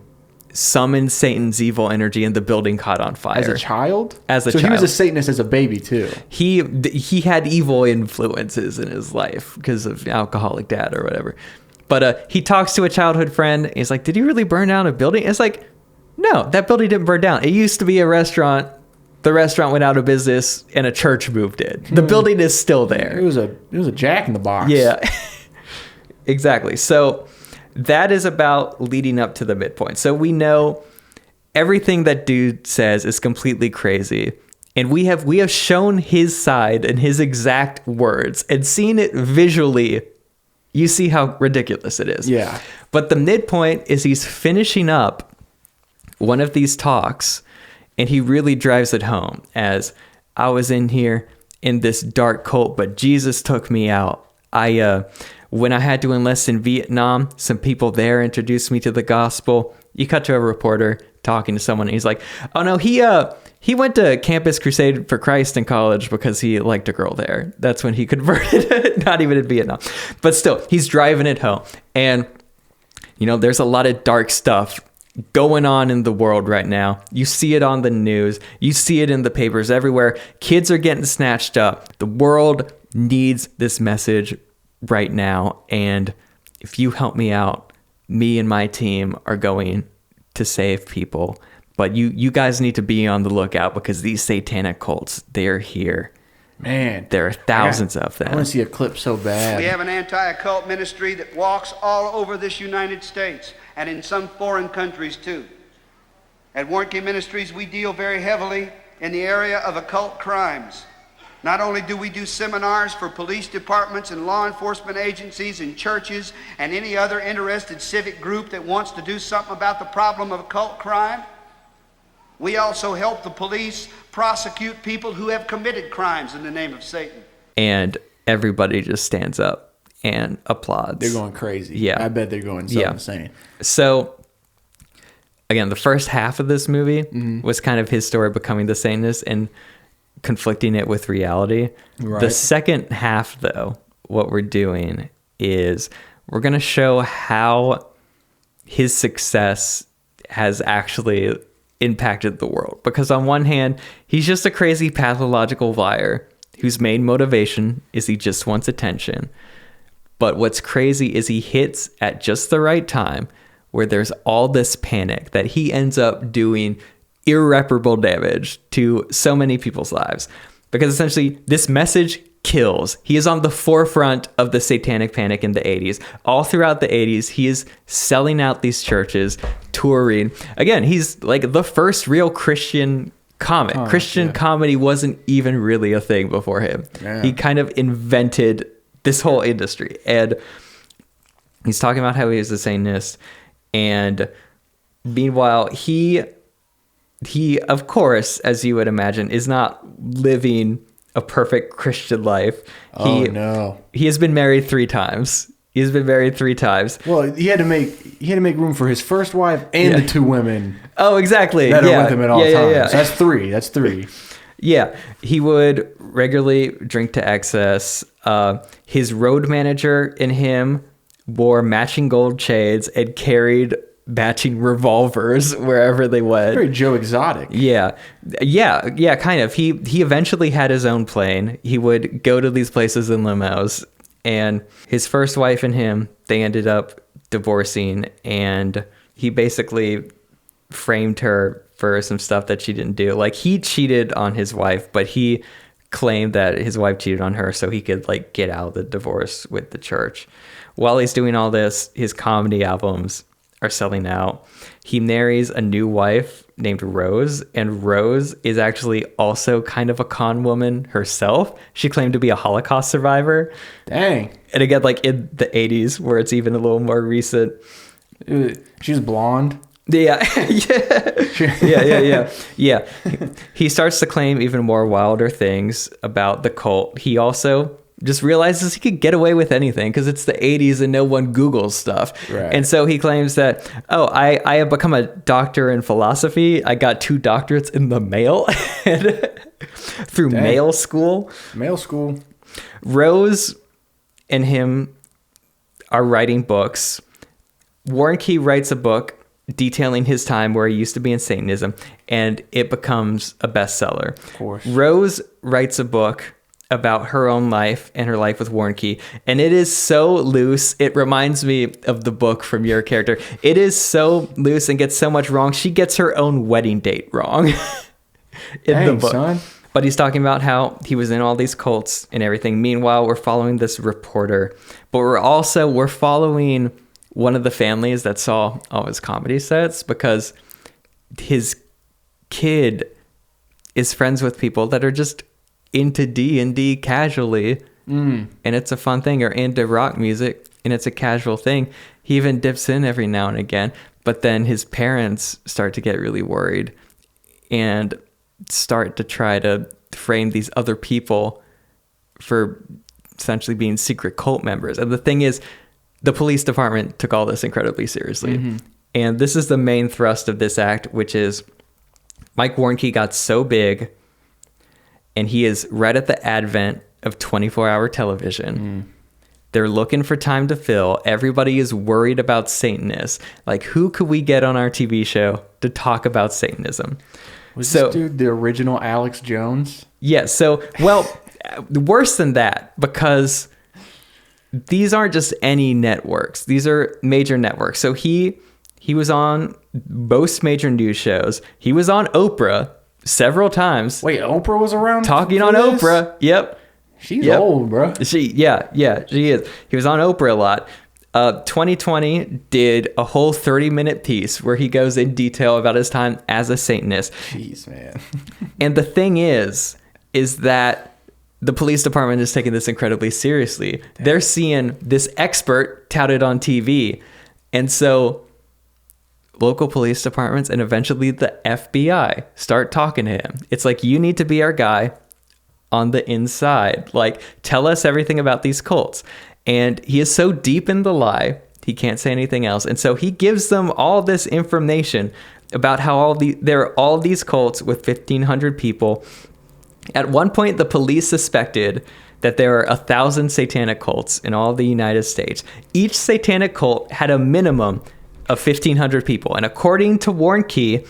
summoned Satan's evil energy, and the building caught on fire. As a child? As a so he was child. a Satanist as a baby, too. He had evil influences in his life because of alcoholic dad or whatever. But he talks to a childhood friend. And he's like, did he really burn down a building? It's like, no, that building didn't burn down. It used to be a restaurant. The restaurant went out of business and a church moved in. The building is still there. It was a Jack in the Box. Yeah, exactly. So that is about leading up to the midpoint. So we know everything that dude says is completely crazy. And we have shown his side and his exact words and seen it visually. You see how ridiculous it is. Yeah. But the midpoint is he's finishing up one of these talks, and he really drives it home as I was in here in this dark cult, but Jesus took me out. When I had to enlist in Vietnam, some people there introduced me to the gospel. You cut to a reporter talking to someone, and he's like, oh no, he went to Campus Crusade for Christ in college because he liked a girl there. That's when he converted, not even in Vietnam. But still, he's driving it home. And, you know, there's a lot of dark stuff going on in the world right now. You see it on the news. You see it in the papers everywhere. Kids are getting snatched up. The world needs this message right now. And if you help me out, me and my team are going to save people. But you guys need to be on the lookout because these satanic cults, they're here. Man. There are thousands of them. I want to see a clip so bad. We have an anti-occult ministry that walks all over this United States and in some foreign countries too. At Warnke Ministries, we deal very heavily in the area of occult crimes. Not only do we do seminars for police departments and law enforcement agencies and churches and any other interested civic group that wants to do something about the problem of occult crime, we also help the police prosecute people who have committed crimes in the name of Satan. And everybody just stands up and applauds. They're going crazy. Yeah. I bet they're going so insane. So, again, the first half of this movie was kind of his story becoming the Satanist and conflicting it with reality. Right. The second half, though, what we're doing is we're going to show how his success has actually impacted the world. Because on one hand, he's just a crazy pathological liar whose main motivation is he just wants attention. But what's crazy is he hits at just the right time where there's all this panic that he ends up doing irreparable damage to so many people's lives. Because essentially this message kills. He is on the forefront of the Satanic Panic in the 80s. All throughout the 80s, he is selling out these churches, touring. Again, he's like the first real Christian comic. Christian comedy wasn't even really a thing before him. Yeah. He kind of invented this whole industry. And he's talking about how he is a Satanist. And meanwhile, he of course, as you would imagine, is not living a perfect Christian life. He has been married 3 times. He's been married 3 times. Well, he had to make room for his first wife and the 2 women. Oh, exactly. That are with him at all times. Yeah. So that's 3. Yeah, he would regularly drink to excess. His road manager and him wore matching gold chains and carried matching revolvers wherever they went. Very Joe Exotic. Yeah, kind of. He eventually had his own plane. He would go to these places in limos, and his first wife and him, they ended up divorcing, and he basically framed her for some stuff that she didn't do. Like, he cheated on his wife, but he claimed that his wife cheated on her so he could like get out of the divorce with the church. While he's doing all this, his comedy albums are selling out. He marries a new wife named Rose, and Rose is actually also kind of a con woman herself. She claimed to be a Holocaust survivor. Dang. And again, like in the 80s, where it's even a little more recent. She's blonde. Yeah. Yeah. He starts to claim even more wilder things about the cult. He also just realizes he could get away with anything because it's the 80s and no one Googles stuff. Right. And so he claims that, I have become a doctor in philosophy. I got 2 doctorates in the mail through mail school. Mail school. Rose and him are writing books. Warren Key writes a book detailing his time where he used to be in Satanism, and it becomes a bestseller. Of course. Rose writes a book about her own life and her life with Warren Key, and it is so loose. It reminds me of the book from your character. It is so loose and gets so much wrong. She gets her own wedding date wrong in the book. Son. But he's talking about how he was in all these cults and everything. Meanwhile, we're following this reporter, but we're following one of the families that saw all his comedy sets, because his kid is friends with people that are just into D&D casually, and it's a fun thing, or into rock music, and it's a casual thing. He even dips in every now and again, but then his parents start to get really worried and start to try to frame these other people for essentially being secret cult members. And the thing is, the police department took all this incredibly seriously. Mm-hmm. And this is the main thrust of this act, which is Mike Warnke got so big, and he is right at the advent of 24-hour television. They're looking for time to fill. Everybody is worried about Satanists. Like, who could we get on our TV show to talk about Satanism? Was this dude the original Alex Jones? Yeah, so, well, worse than that, because these aren't just any networks. These are major networks. So he was on most major news shows. He was on Oprah several times. Wait, Oprah was around? Talking on this? Oprah. Yep. She's old, bro. She is. He was on Oprah a lot. 2020 did a whole 30-minute piece where he goes in detail about his time as a Satanist. Jeez, man. And the thing is that the police department is taking this incredibly seriously. Damn. They're seeing this expert touted on TV. And so local police departments and eventually the FBI start talking to him. It's like, you need to be our guy on the inside. Like, tell us everything about these cults. And he is so deep in the lie, he can't say anything else. And so he gives them all this information about how there are all these cults with 1,500 people. At one point, the police suspected that there are 1,000 satanic cults in all the United States. Each satanic cult had a minimum of 1,500 people. And according to Warren Key,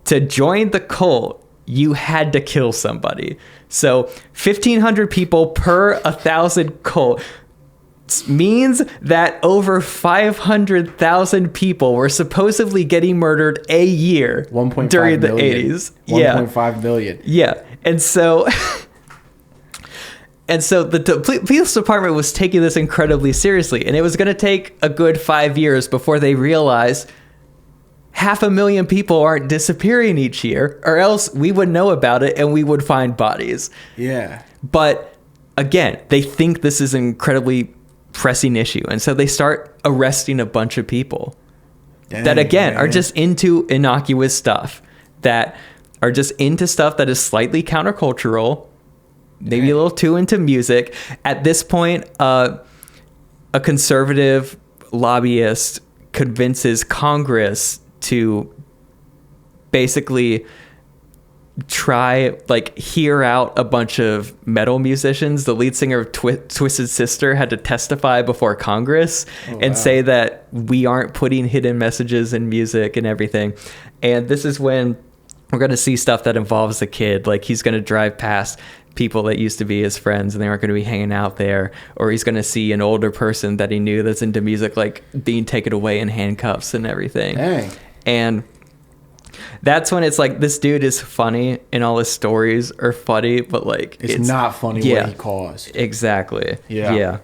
to join the cult, you had to kill somebody. So 1,500 people per 1,000 cult means that over 500,000 people were supposedly getting murdered a year 1.5 during the million. 80s. 1.5 million. Yeah. And so the police department was taking this incredibly seriously, and it was going to take a good 5 years before they realized 500,000 people aren't disappearing each year, or else we would know about it and we would find bodies. Yeah. But again, they think this is an incredibly pressing issue, and so they start arresting a bunch of people that again are just into innocuous stuff, that are just into stuff that is slightly countercultural, maybe a little too into music. At this point, a conservative lobbyist convinces Congress to basically try, like, hear out a bunch of metal musicians. The lead singer of Twisted Sister had to testify before Congress and say that we aren't putting hidden messages in music and everything. And this is when we're going to see stuff that involves the kid. Like, he's going to drive past people that used to be his friends and they aren't going to be hanging out there, or he's going to see an older person that he knew that's into music, like, being taken away in handcuffs and everything. Dang. And that's when it's like, this dude is funny and all his stories are funny, but like it's not funny what he caused. Exactly. Yeah.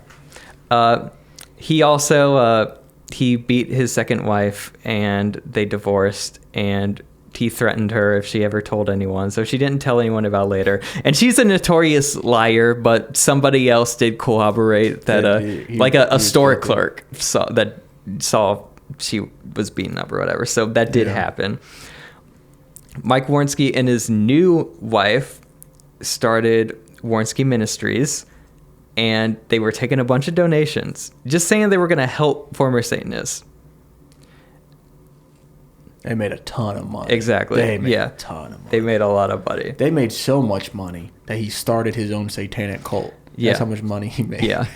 He also he beat his second wife and they divorced, and he threatened her if she ever told anyone, so she didn't tell anyone about later. And she's a notorious liar, but somebody else did corroborate that a store clerk saw she was beaten up or whatever. So that did happen. Mike Warnski and his new wife started Warnski Ministries, and they were taking a bunch of donations, just saying they were going to help former Satanists. They made a ton of money. Exactly. They made a ton of money. They made a lot of money. They made so much money that he started his own satanic cult. That's how much money he made. Yeah.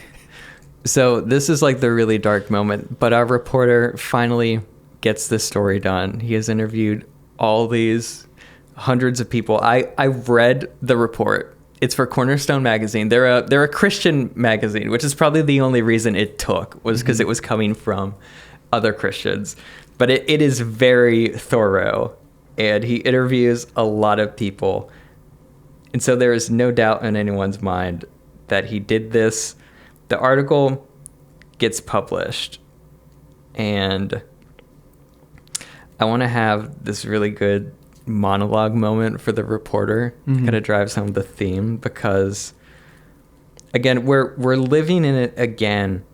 So this is like the really dark moment, but our reporter finally gets this story done. He has interviewed all these hundreds of people. I've read the report. It's for Cornerstone Magazine. They're a Christian magazine, which is probably the only reason it took, was because it was coming from other Christians. But it is very thorough, and he interviews a lot of people. And so there is no doubt in anyone's mind that he did this. The article gets published, and I want to have this really good monologue moment for the reporter. Kind of drives home the theme, because again, we're living in it again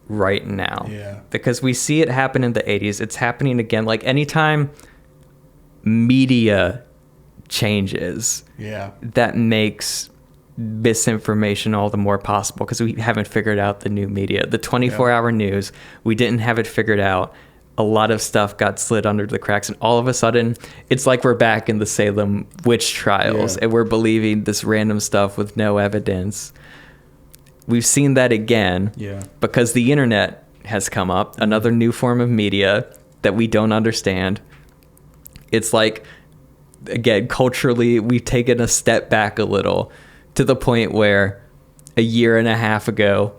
right now. Because we see it happen in the 80s. It's happening again. Like, anytime media changes, that makes misinformation all the more possible, because we haven't figured out the new media. The 24-hour news, we didn't have it figured out. A lot of stuff got slid under the cracks, and all of a sudden it's like we're back in the Salem witch trials, and we're believing this random stuff with no evidence. We've seen that again because the internet has come up, another new form of media that we don't understand. It's like, again, culturally, we've taken a step back a little, to the point where a year and a half ago,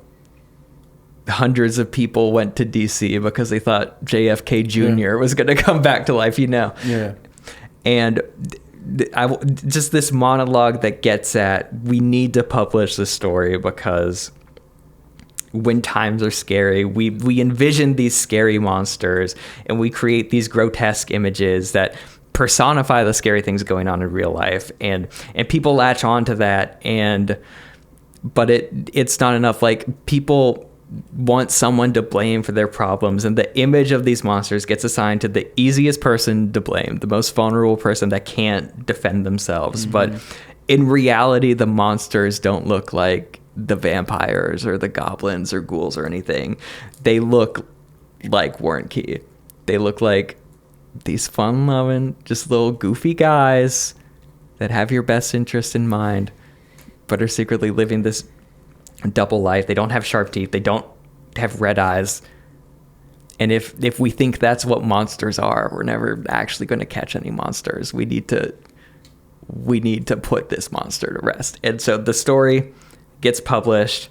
hundreds of people went to DC because they thought JFK Jr. was going to come back to life, And just this monologue that gets at, we need to publish this story, because when times are scary, we envision these scary monsters, and we create these grotesque images that personify the scary things going on in real life, and people latch on to that, but it's not enough. Like, people want someone to blame for their problems, and the image of these monsters gets assigned to the easiest person to blame, the most vulnerable person that can't defend themselves. But in reality, the monsters don't look like the vampires or the goblins or ghouls or anything. They look like Warnke. They look like these fun-loving, just little goofy guys that have your best interest in mind, but are secretly living this double life. They don't have sharp teeth. They don't have red eyes. And if we think that's what monsters are, we're never actually going to catch any monsters. We need to put this monster to rest. And so the story gets published.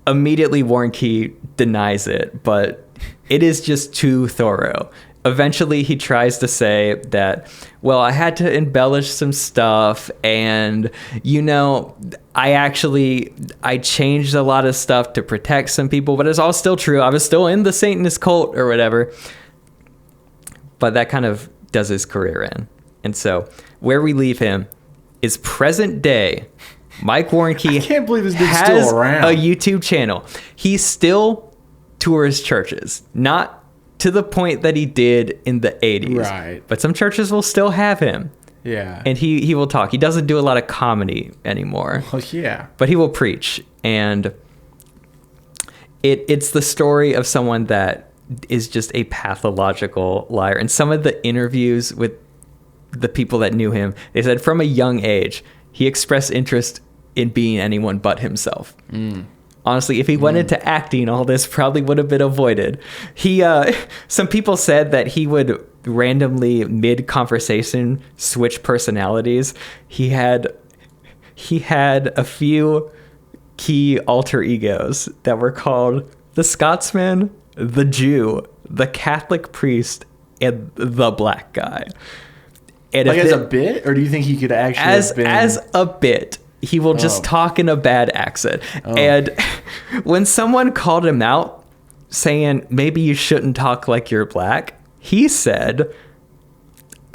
Immediately, Warnke denies it, but it is just too thorough. Eventually, he tries to say that, well, I had to embellish some stuff, and, I changed a lot of stuff to protect some people, but it's all still true. I was still in the Satanist cult or whatever. But that kind of does his career in. And so where we leave him is present day. Mike Warnke I can't believe this dude's has still around. a YouTube channel. He still tours churches, not to the point that he did in the 80s. Right. But some churches will still have him. Yeah. And he will talk. He doesn't do a lot of comedy anymore. Well, yeah. But he will preach. And it's the story of someone that is just a pathological liar. And some of the interviews with the people that knew him, they said from a young age, he expressed interest in being anyone but himself. Honestly, if he went into acting, all this probably would have been avoided. Some people said that he would randomly, mid-conversation, switch personalities. He had a few key alter egos that were called the Scotsman, the Jew, the Catholic priest, and the black guy. And Like as a bit, or do you think he could actually have been... as a bit, he will just talk in a bad accent. And when someone called him out saying, maybe you shouldn't talk like you're black, he said,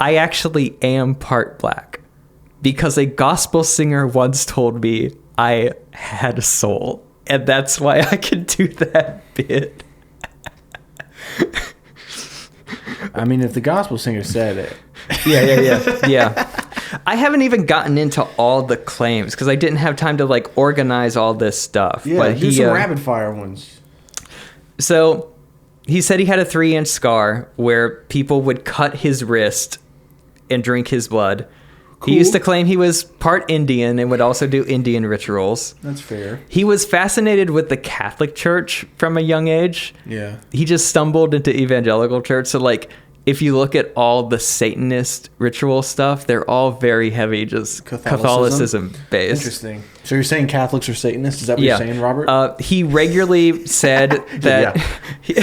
I actually am part black because a gospel singer once told me I had a soul. And that's why I can do that bit. I mean, if the gospel singer said it... Yeah. I haven't even gotten into all the claims because I didn't have time to organize all this stuff. Yeah, but do some rapid fire ones. So he said he had a 3-inch scar where people would cut his wrist and drink his blood. Cool. He used to claim he was part Indian and would also do Indian rituals. That's fair. He was fascinated with the Catholic Church from a young age. Yeah. He just stumbled into evangelical church. So if you look at all the Satanist ritual stuff, they're all very heavy, just Catholicism based. Interesting. So you're saying Catholics are Satanists? Is that what you're saying, Robert? He regularly said that...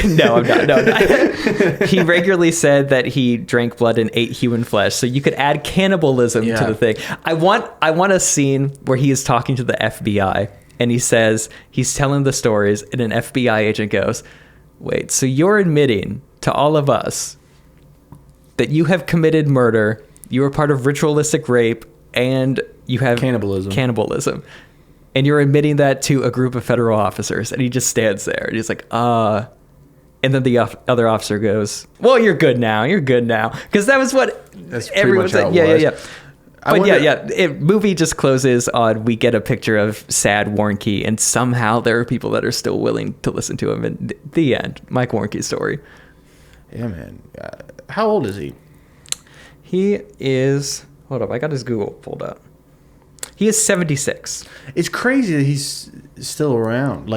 No, I'm not. No. He regularly said that he drank blood and ate human flesh. So you could add cannibalism to the thing. I want a scene where he is talking to the FBI, and he says, he's telling the stories, and an FBI agent goes, wait, so you're admitting to all of us that you have committed murder, you were part of ritualistic rape, and you have cannibalism. And you're admitting that to a group of federal officers. And he just stands there. And he's like, And then the other officer goes, well, you're good now. Because that was what everyone said. Yeah. But movie just closes on, we get a picture of sad Warnke, and somehow there are people that are still willing to listen to him. And the end. Mike Warnke's story. Yeah, man. How old is he? He is... Hold up, I got his Google pulled up. He is 76. It's crazy that he's still around.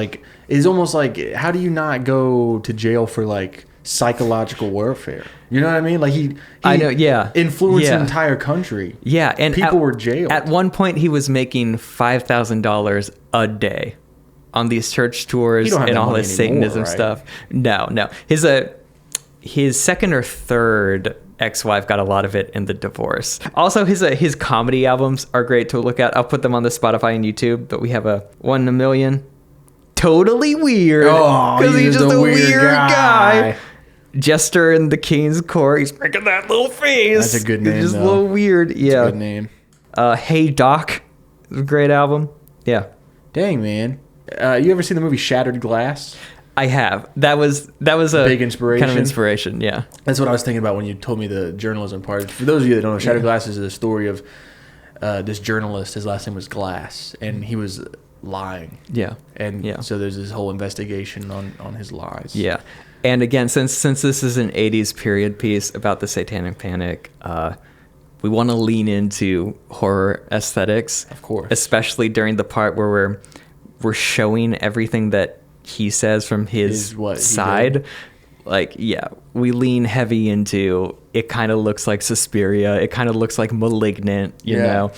It's almost like, how do you not go to jail for, psychological warfare? You know what I mean? He I know, yeah. Influenced an entire country. Yeah, and people were jailed. At one point, he was making $5,000 a day on these church tours and all this Satanism stuff. No. His second or third ex-wife got a lot of it in the divorce. Also, his comedy albums are great to look at. I'll put them on the Spotify and YouTube, but we have a 1 in a Million. Totally weird. Because he's just a weird guy. Jester in the King's Court. He's making that little face. That's a good name, He's just a little weird. Yeah. That's a good name. Hey Doc. It's a great album. Yeah. Dang, man. You ever seen the movie Shattered Glass? I have. That was a big inspiration. Kind of inspiration, yeah. That's what I was thinking about when you told me the journalism part. For those of you that don't know, Shattered Glass is the story of this journalist. His last name was Glass, and he was lying. Yeah. And so there's this whole investigation on his lies. Yeah. And again, since this is an 80s period piece about the Satanic Panic, we want to lean into horror aesthetics. Of course. Especially during the part where we're showing everything that he says from his side. like, yeah, we lean heavy into it. Kind of looks like Suspiria. It kind of looks like Malignant, you know.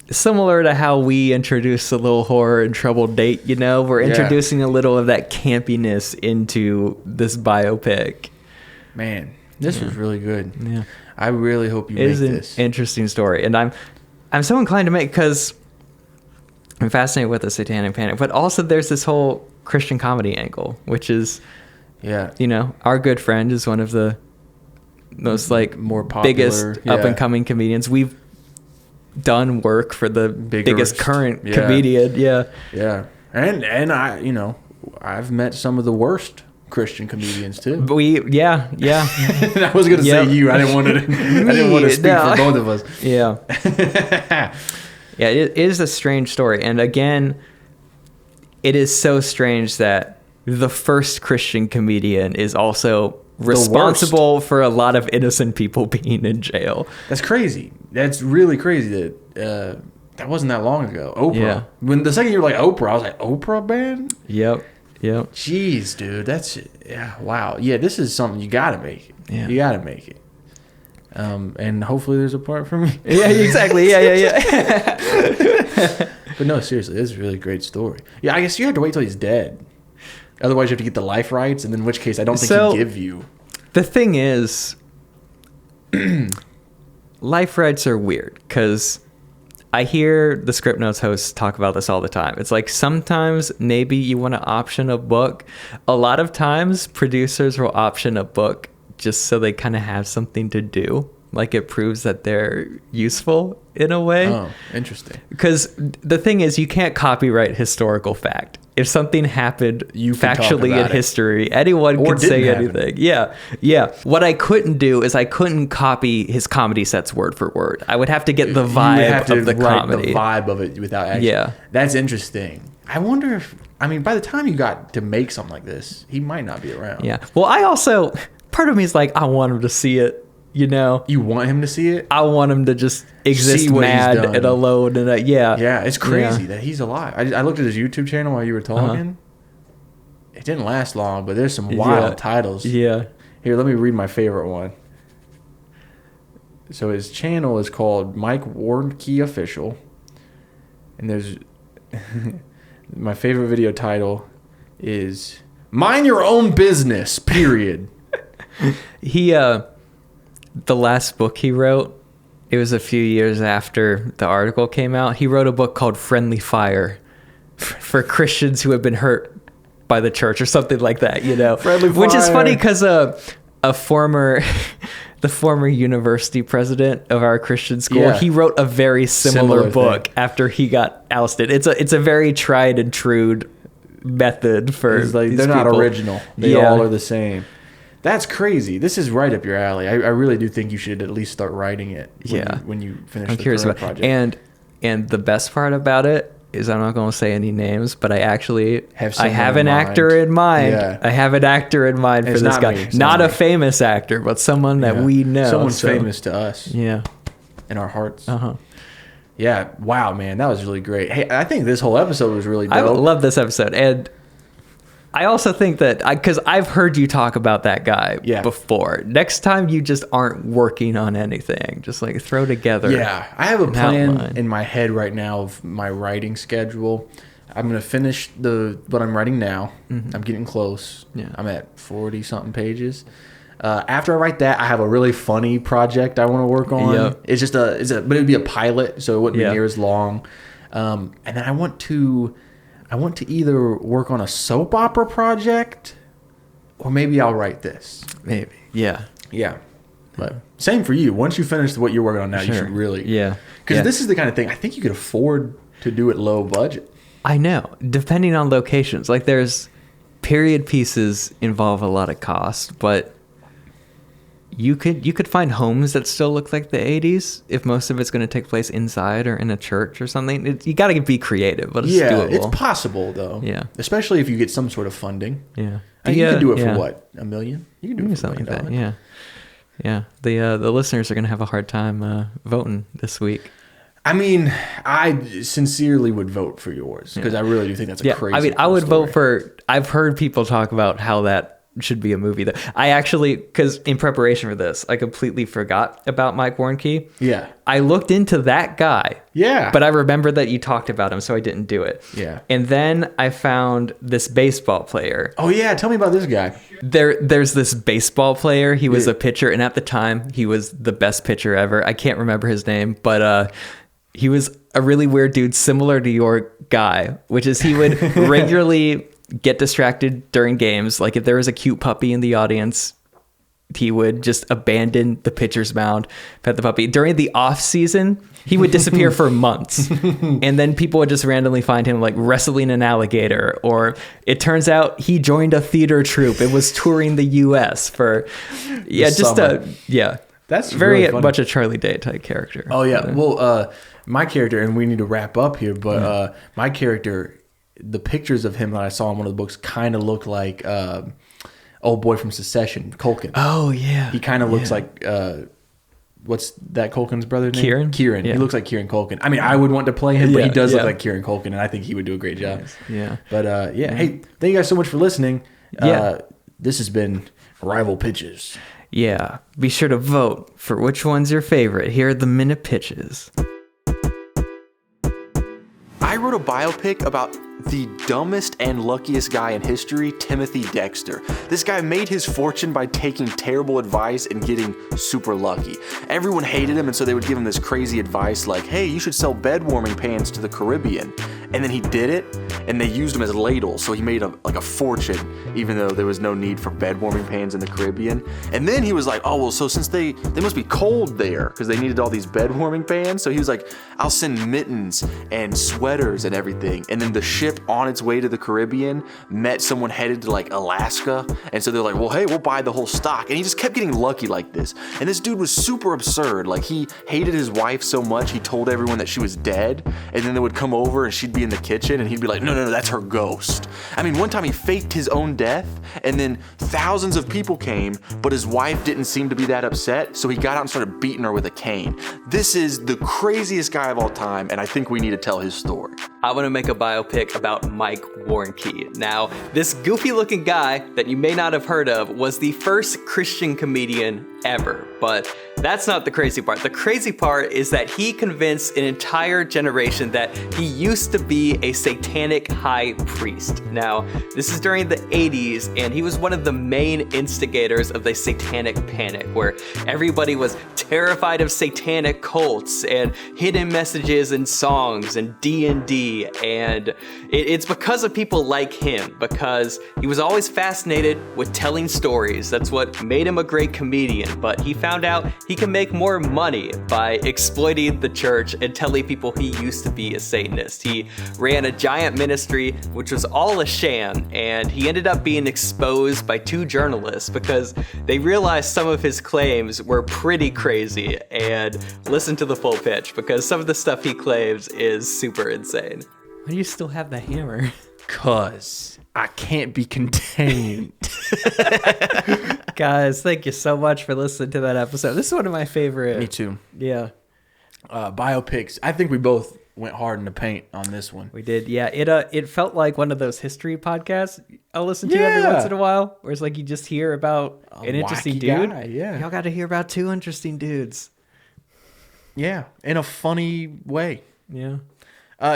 Similar to how we introduced a little horror in Troubled Date, you know, we're introducing a little of that campiness into this biopic. Man, this was really good. Yeah, I really hope you make this. It is an interesting story, and I'm so inclined to make, because I'm fascinated with the Satanic Panic, but also there's this whole Christian comedy angle, which is, you know, our good friend is one of the most like more popular, biggest up and coming comedians. We've done work for the biggest current comedian. Yeah. And I, you know, I've met some of the worst Christian comedians too. But I was going to say you. I didn't want to speak for both of us. Yeah. Yeah, it is a strange story. And again, it is so strange that the first Christian comedian is also responsible for a lot of innocent people being in jail. That's crazy. That's really crazy that wasn't that long ago. Oprah. Yeah. When the second you were like Oprah, I was like, Oprah band? Yep. Jeez, dude. That's, wow. Yeah, this is something you got to make it. Yeah. You got to make it. And hopefully there's a part for me. Yeah, exactly. Yeah. But no, seriously, this is a really great story. Yeah, I guess you have to wait till he's dead. Otherwise, you have to get the life rights, and in which case, I don't think he'd give you. The thing is, life rights are weird, because I hear the Script Notes hosts talk about this all the time. It's like sometimes maybe you want to option a book. A lot of times, producers will option a book just so they kind of have something to do. Like it proves that they're useful in a way. Oh, interesting. Because the thing is, you can't copyright historical fact. If something happened factually in history, anyone could say anything. Yeah. What I couldn't do is I couldn't copy his comedy sets word for word. I would have to get the vibe of the comedy. The vibe of it without actually. Yeah. That's interesting. I wonder if, I mean, by the time you got to make something like this, he might not be around. Yeah. Well, I also, part of me is like, I want him to see it. You know, you want him to see it. I want him to just exist mad and alone, and yeah, it's crazy that he's alive. I looked at his YouTube channel while you were talking. It didn't last long, but there's some wild titles. Yeah, here, let me read my favorite one. So his channel is called Mike Warnke Official, and there's my favorite video title is "Mind Your Own Business." Period. The last book he wrote, it was a few years after the article came out. He wrote a book called Friendly Fire for Christians who have been hurt by the church or something like that, you know. Friendly Fire. Which is funny because the former university president of our Christian school, he wrote a very similar book after he got ousted. It's a very tried and true method for they're not original. They all are the same. That's crazy. This is right up your alley. I really do think you should at least start writing it when you finish the current project. And the best part about it is I'm not going to say any names, but I have an actor in mind. Yeah. I have an actor in mind for this guy. Not a famous actor, but someone that we know. Someone's famous to us. Yeah. In our hearts. Yeah. Wow, man. That was really great. Hey, I think this whole episode was really dope. I love this episode. And I also think that, because I've heard you talk about that guy before. Next time you just aren't working on anything, just like throw together. Yeah, I have a plan in my head right now of my writing schedule. I'm going to finish what I'm writing now. Mm-hmm. I'm getting close. Yeah. I'm at 40 something pages. After I write that, I have a really funny project I want to work on. Yep. It's just but it would be a pilot, so it wouldn't be near as long. And then I want to either work on a soap opera project, or maybe I'll write this. Maybe. Yeah. But same for you. Once you finish what you're working on now, you should really. Yeah. Because this is the kind of thing I think you could afford to do at low budget. I know. Depending on locations. Like there's period pieces involve a lot of cost, but you could find homes that still look like the 80s if most of it's going to take place inside or in a church or something. You got to be creative, but it's doable. It's possible though. Yeah, especially if you get some sort of funding. Yeah, you can do it for what, $1 million? You can do it for something like that. Yeah. The listeners are going to have a hard time voting this week. I mean, I sincerely would vote for yours because I really do think that's a crazy. I mean, I would vote for. I've heard people talk about how that should be a movie though. I actually, because in preparation for this, I completely forgot about Mike Warnke. Yeah. I looked into that guy. Yeah. But I remember that you talked about him, so I didn't do it. Yeah. And then I found this baseball player. Oh yeah, tell me about this guy. There's this baseball player. He was a pitcher, and at the time, he was the best pitcher ever. I can't remember his name, but he was a really weird dude, similar to your guy, which is he would regularly get distracted during games. Like if there was a cute puppy in the audience, he would just abandon the pitcher's mound, pet the puppy. During the off season, he would disappear for months, and then people would just randomly find him like wrestling an alligator, or it turns out he joined a theater troupe and was touring the U.S. for That's very really funny. much a Charlie Day type character. Oh yeah, well, my character, and we need to wrap up here, but my character, the pictures of him that I saw in one of the books kind of look like old boy from Secession, Culkin. Oh yeah, He kind of looks like what's that Culkin's brother name? Kieran. He Yeah. looks like Kieran Culkin. I mean, I would want to play him, but he Yeah, does yeah. look like Kieran Culkin, and I think he would do a great job. Yeah. But hey, thank you guys so much for listening. Yeah. This has been Rival Pitches. Yeah. Be sure to vote for which one's your favorite. Here are the minute pitches. I wrote a biopic about the dumbest and luckiest guy in history, Timothy Dexter. This guy made his fortune by taking terrible advice and getting super lucky. Everyone hated him, and so they would give him this crazy advice like, hey, you should sell bed warming pans to the Caribbean. And then he did it, and they used him as ladles, so he made a fortune, even though there was no need for bed warming pans in the Caribbean. And then he was like, oh, well, so since they must be cold there, because they needed all these bed warming pans, so he was like, I'll send mittens and sweaters and everything. And then the ship on its way to the Caribbean met someone headed to like Alaska, and so they're like, well, hey, we'll buy the whole stock. And he just kept getting lucky like this. And this dude was super absurd. Like, he hated his wife so much he told everyone that she was dead, and then they would come over and she'd be in the kitchen and he'd be like, no, that's her ghost. I mean, one time he faked his own death, and then thousands of people came, but his wife didn't seem to be that upset, so he got out and started beating her with a cane. This is the craziest guy of all time, and I think we need to tell his story. I want to make a biopic about Mike Warnke. Now, this goofy looking guy that you may not have heard of was the first Christian comedian ever, but that's not the crazy part. The crazy part is that he convinced an entire generation that he used to be a satanic high priest. Now, this is during the 80s, and he was one of the main instigators of the Satanic Panic, where everybody was terrified of satanic cults and hidden messages in songs and D&D, and it's because of people like him, because he was always fascinated with telling stories. That's what made him a great comedian. But he found out he can make more money by exploiting the church and telling people he used to be a Satanist. He ran a giant ministry, which was all a sham, and he ended up being exposed by two journalists because they realized some of his claims were pretty crazy. And listen to the full pitch, because some of the stuff he claims is super insane. Why do you still have the hammer? 'Cause I can't be contained. Guys, thank you so much for listening to that episode. This is one of my favorite. Me too. Yeah, Biopics. I think we both went hard in the paint on this one. we did. Yeah, it felt like one of those history podcasts I'll listen to every Yeah. once in a while, where it's like you just hear about an interesting wacky dude. guy, yeah. Y'all got to hear about two interesting dudes. Yeah, in a funny way. Yeah.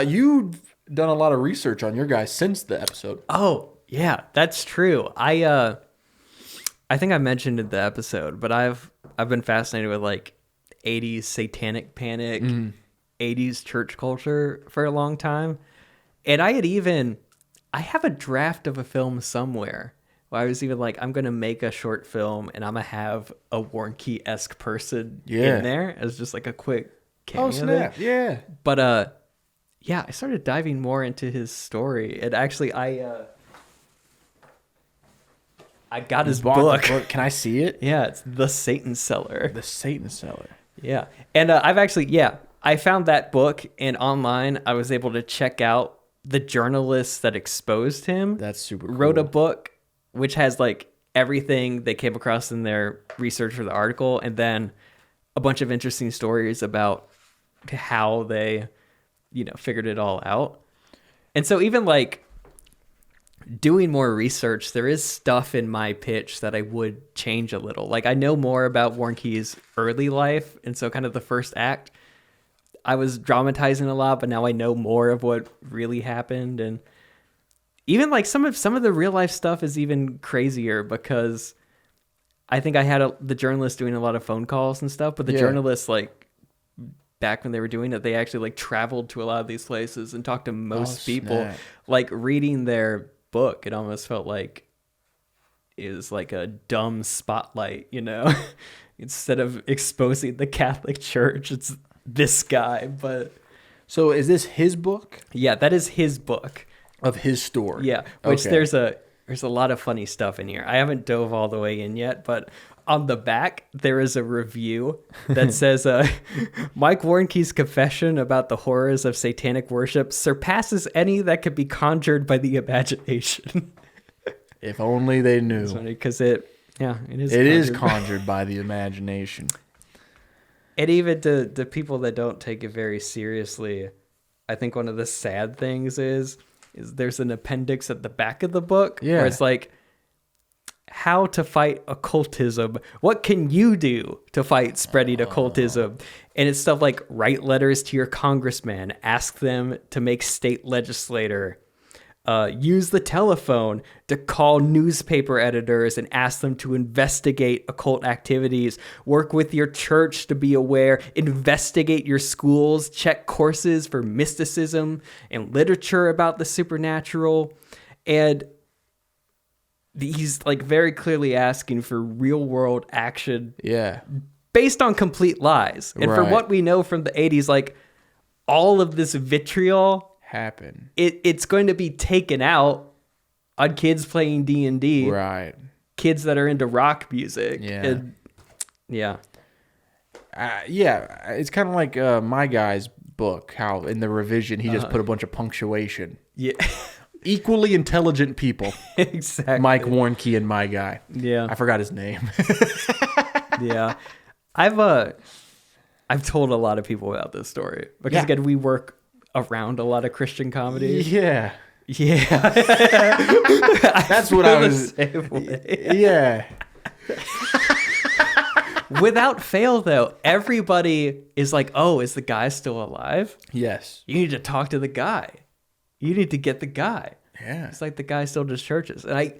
You've done a lot of research on your guys since the episode. Oh, yeah, that's true. I think I mentioned in the episode, but I've been fascinated with like 80s Satanic Panic, 80s church culture for a long time. And I have a draft of a film somewhere where I was even like, I'm going to make a short film and I'm going to have a Warnke-esque person in there as just like a quick cameo. Oh, snap. Yeah. But yeah, I started diving more into his story. And actually, I got his book. Can I see it? Yeah, it's The Satan Seller. The Satan Seller. Yeah. And I found that book, and online I was able to check out the journalists that exposed him. That's super cool. Wrote a book which has like everything they came across in their research for the article, and then a bunch of interesting stories about how they, figured it all out. And so even like doing more research, there is stuff in my pitch that I would change a little. Like, I know more about Warnke's early life, and so kind of the first act, I was dramatizing a lot, but now I know more of what really happened. And even like some of the real life stuff is even crazier, because I think I had the journalist doing a lot of phone calls and stuff, but the journalists, like, back when they were doing it, they actually like traveled to a lot of these places and talked to most people. Snap. Like, reading their book, it almost felt like it was like a dumb spotlight, you know? Instead of exposing the Catholic Church, it's this guy. But so is this his book? Yeah, that is his book Of his story? Yeah, which there's a lot of funny stuff in here. I haven't dove all the way in yet, but on the back there is a review that says Mike Warnke's confession about the horrors of satanic worship surpasses any that could be conjured by the imagination. If only they knew. It's funny because it is. It is conjured by the imagination. And even to people that don't take it very seriously, I think one of the sad things is there's an appendix at the back of the book where it's like, how to fight occultism. What can you do to fight spreading occultism? And it's stuff like, write letters to your congressman, ask them to make state legislator, use the telephone to call newspaper editors and ask them to investigate occult activities, work with your church to be aware, investigate your schools, check courses for mysticism and literature about the supernatural. And he's like very clearly asking for real world action based on complete lies. And for what we know from the 80s, like, all of this vitriol happen. It's going to be taken out on kids playing D&D. Right. Kids that are into rock music. Yeah. Yeah. It's kind of like my guy's book, how in the revision he just put a bunch of punctuation. Yeah. Equally intelligent people. Exactly. Mike Warnke and my guy. Yeah. I forgot his name. Yeah. I've told a lot of people about this story because again, we work around a lot of Christian comedy. Yeah. Yeah. That's what I was. Yeah. Without fail, though, everybody is like, oh, is the guy still alive? Yes. You need to talk to the guy. You need to get the guy. Yeah. It's like the guy still does churches. And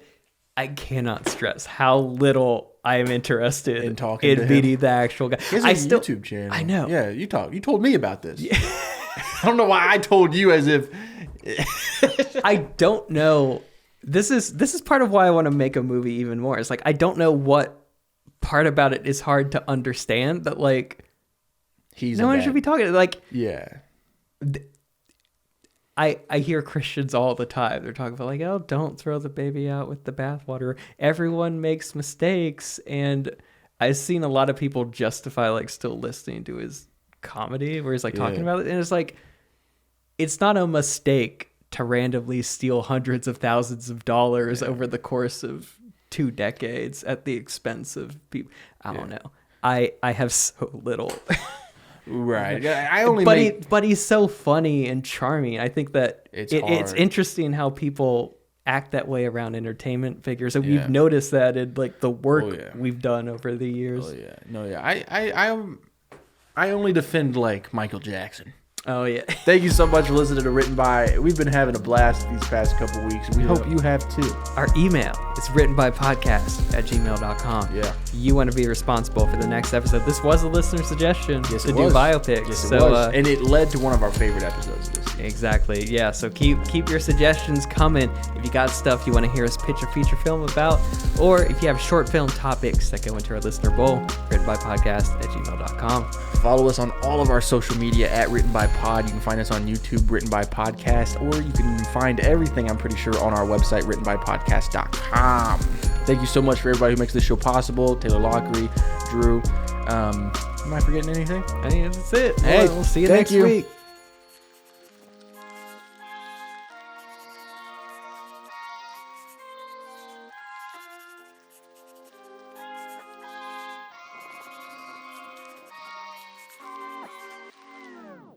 I cannot stress how little I am interested in talking to meeting the actual guy. He has a YouTube channel. I know. Yeah, you told me about this. Yeah. I don't know why I told you as if I don't know. This is part of why I want to make a movie even more. It's like, I don't know what part about it is hard to understand, that like no one should be talking. Like, yeah. I hear Christians all the time. They're talking about like, oh, don't throw the baby out with the bathwater. Everyone makes mistakes. And I've seen a lot of people justify like still listening to his comedy where he's like talking about it. And it's like, it's not a mistake to randomly steal hundreds of thousands of dollars over the course of 2 decades at the expense of people. I don't know. I have so little. Right. I only but he's so funny and charming. I think that it's interesting how people act that way around entertainment figures. And we've noticed that in like the work we've done over the years. Oh yeah. No, yeah. I only defend like Michael Jackson. Oh yeah. Thank you so much for listening to Written By. We've been having a blast these past couple weeks. We hope you have too. Our email is writtenbypodcast@gmail.com. Yeah. You want to be responsible for the next episode. This was a listener suggestion to do was. biopics. Yes, it was. And it led to one of our favorite episodes of this year. Exactly. Yeah. So keep your suggestions coming. If you got stuff you want to hear us pitch a feature film about, or if you have short film topics that go into our listener bowl, writtenbypodcast@gmail.com. Follow us on all of our social media at Written By Pod. You can find us on YouTube, Written By Podcast, or you can find everything, I'm pretty sure, on our website, writtenbypodcast.com. Thank you so much for everybody who makes this show possible. Taylor Lockery, Drew. Am I forgetting anything? I think that's it. Hey, we'll see you next week.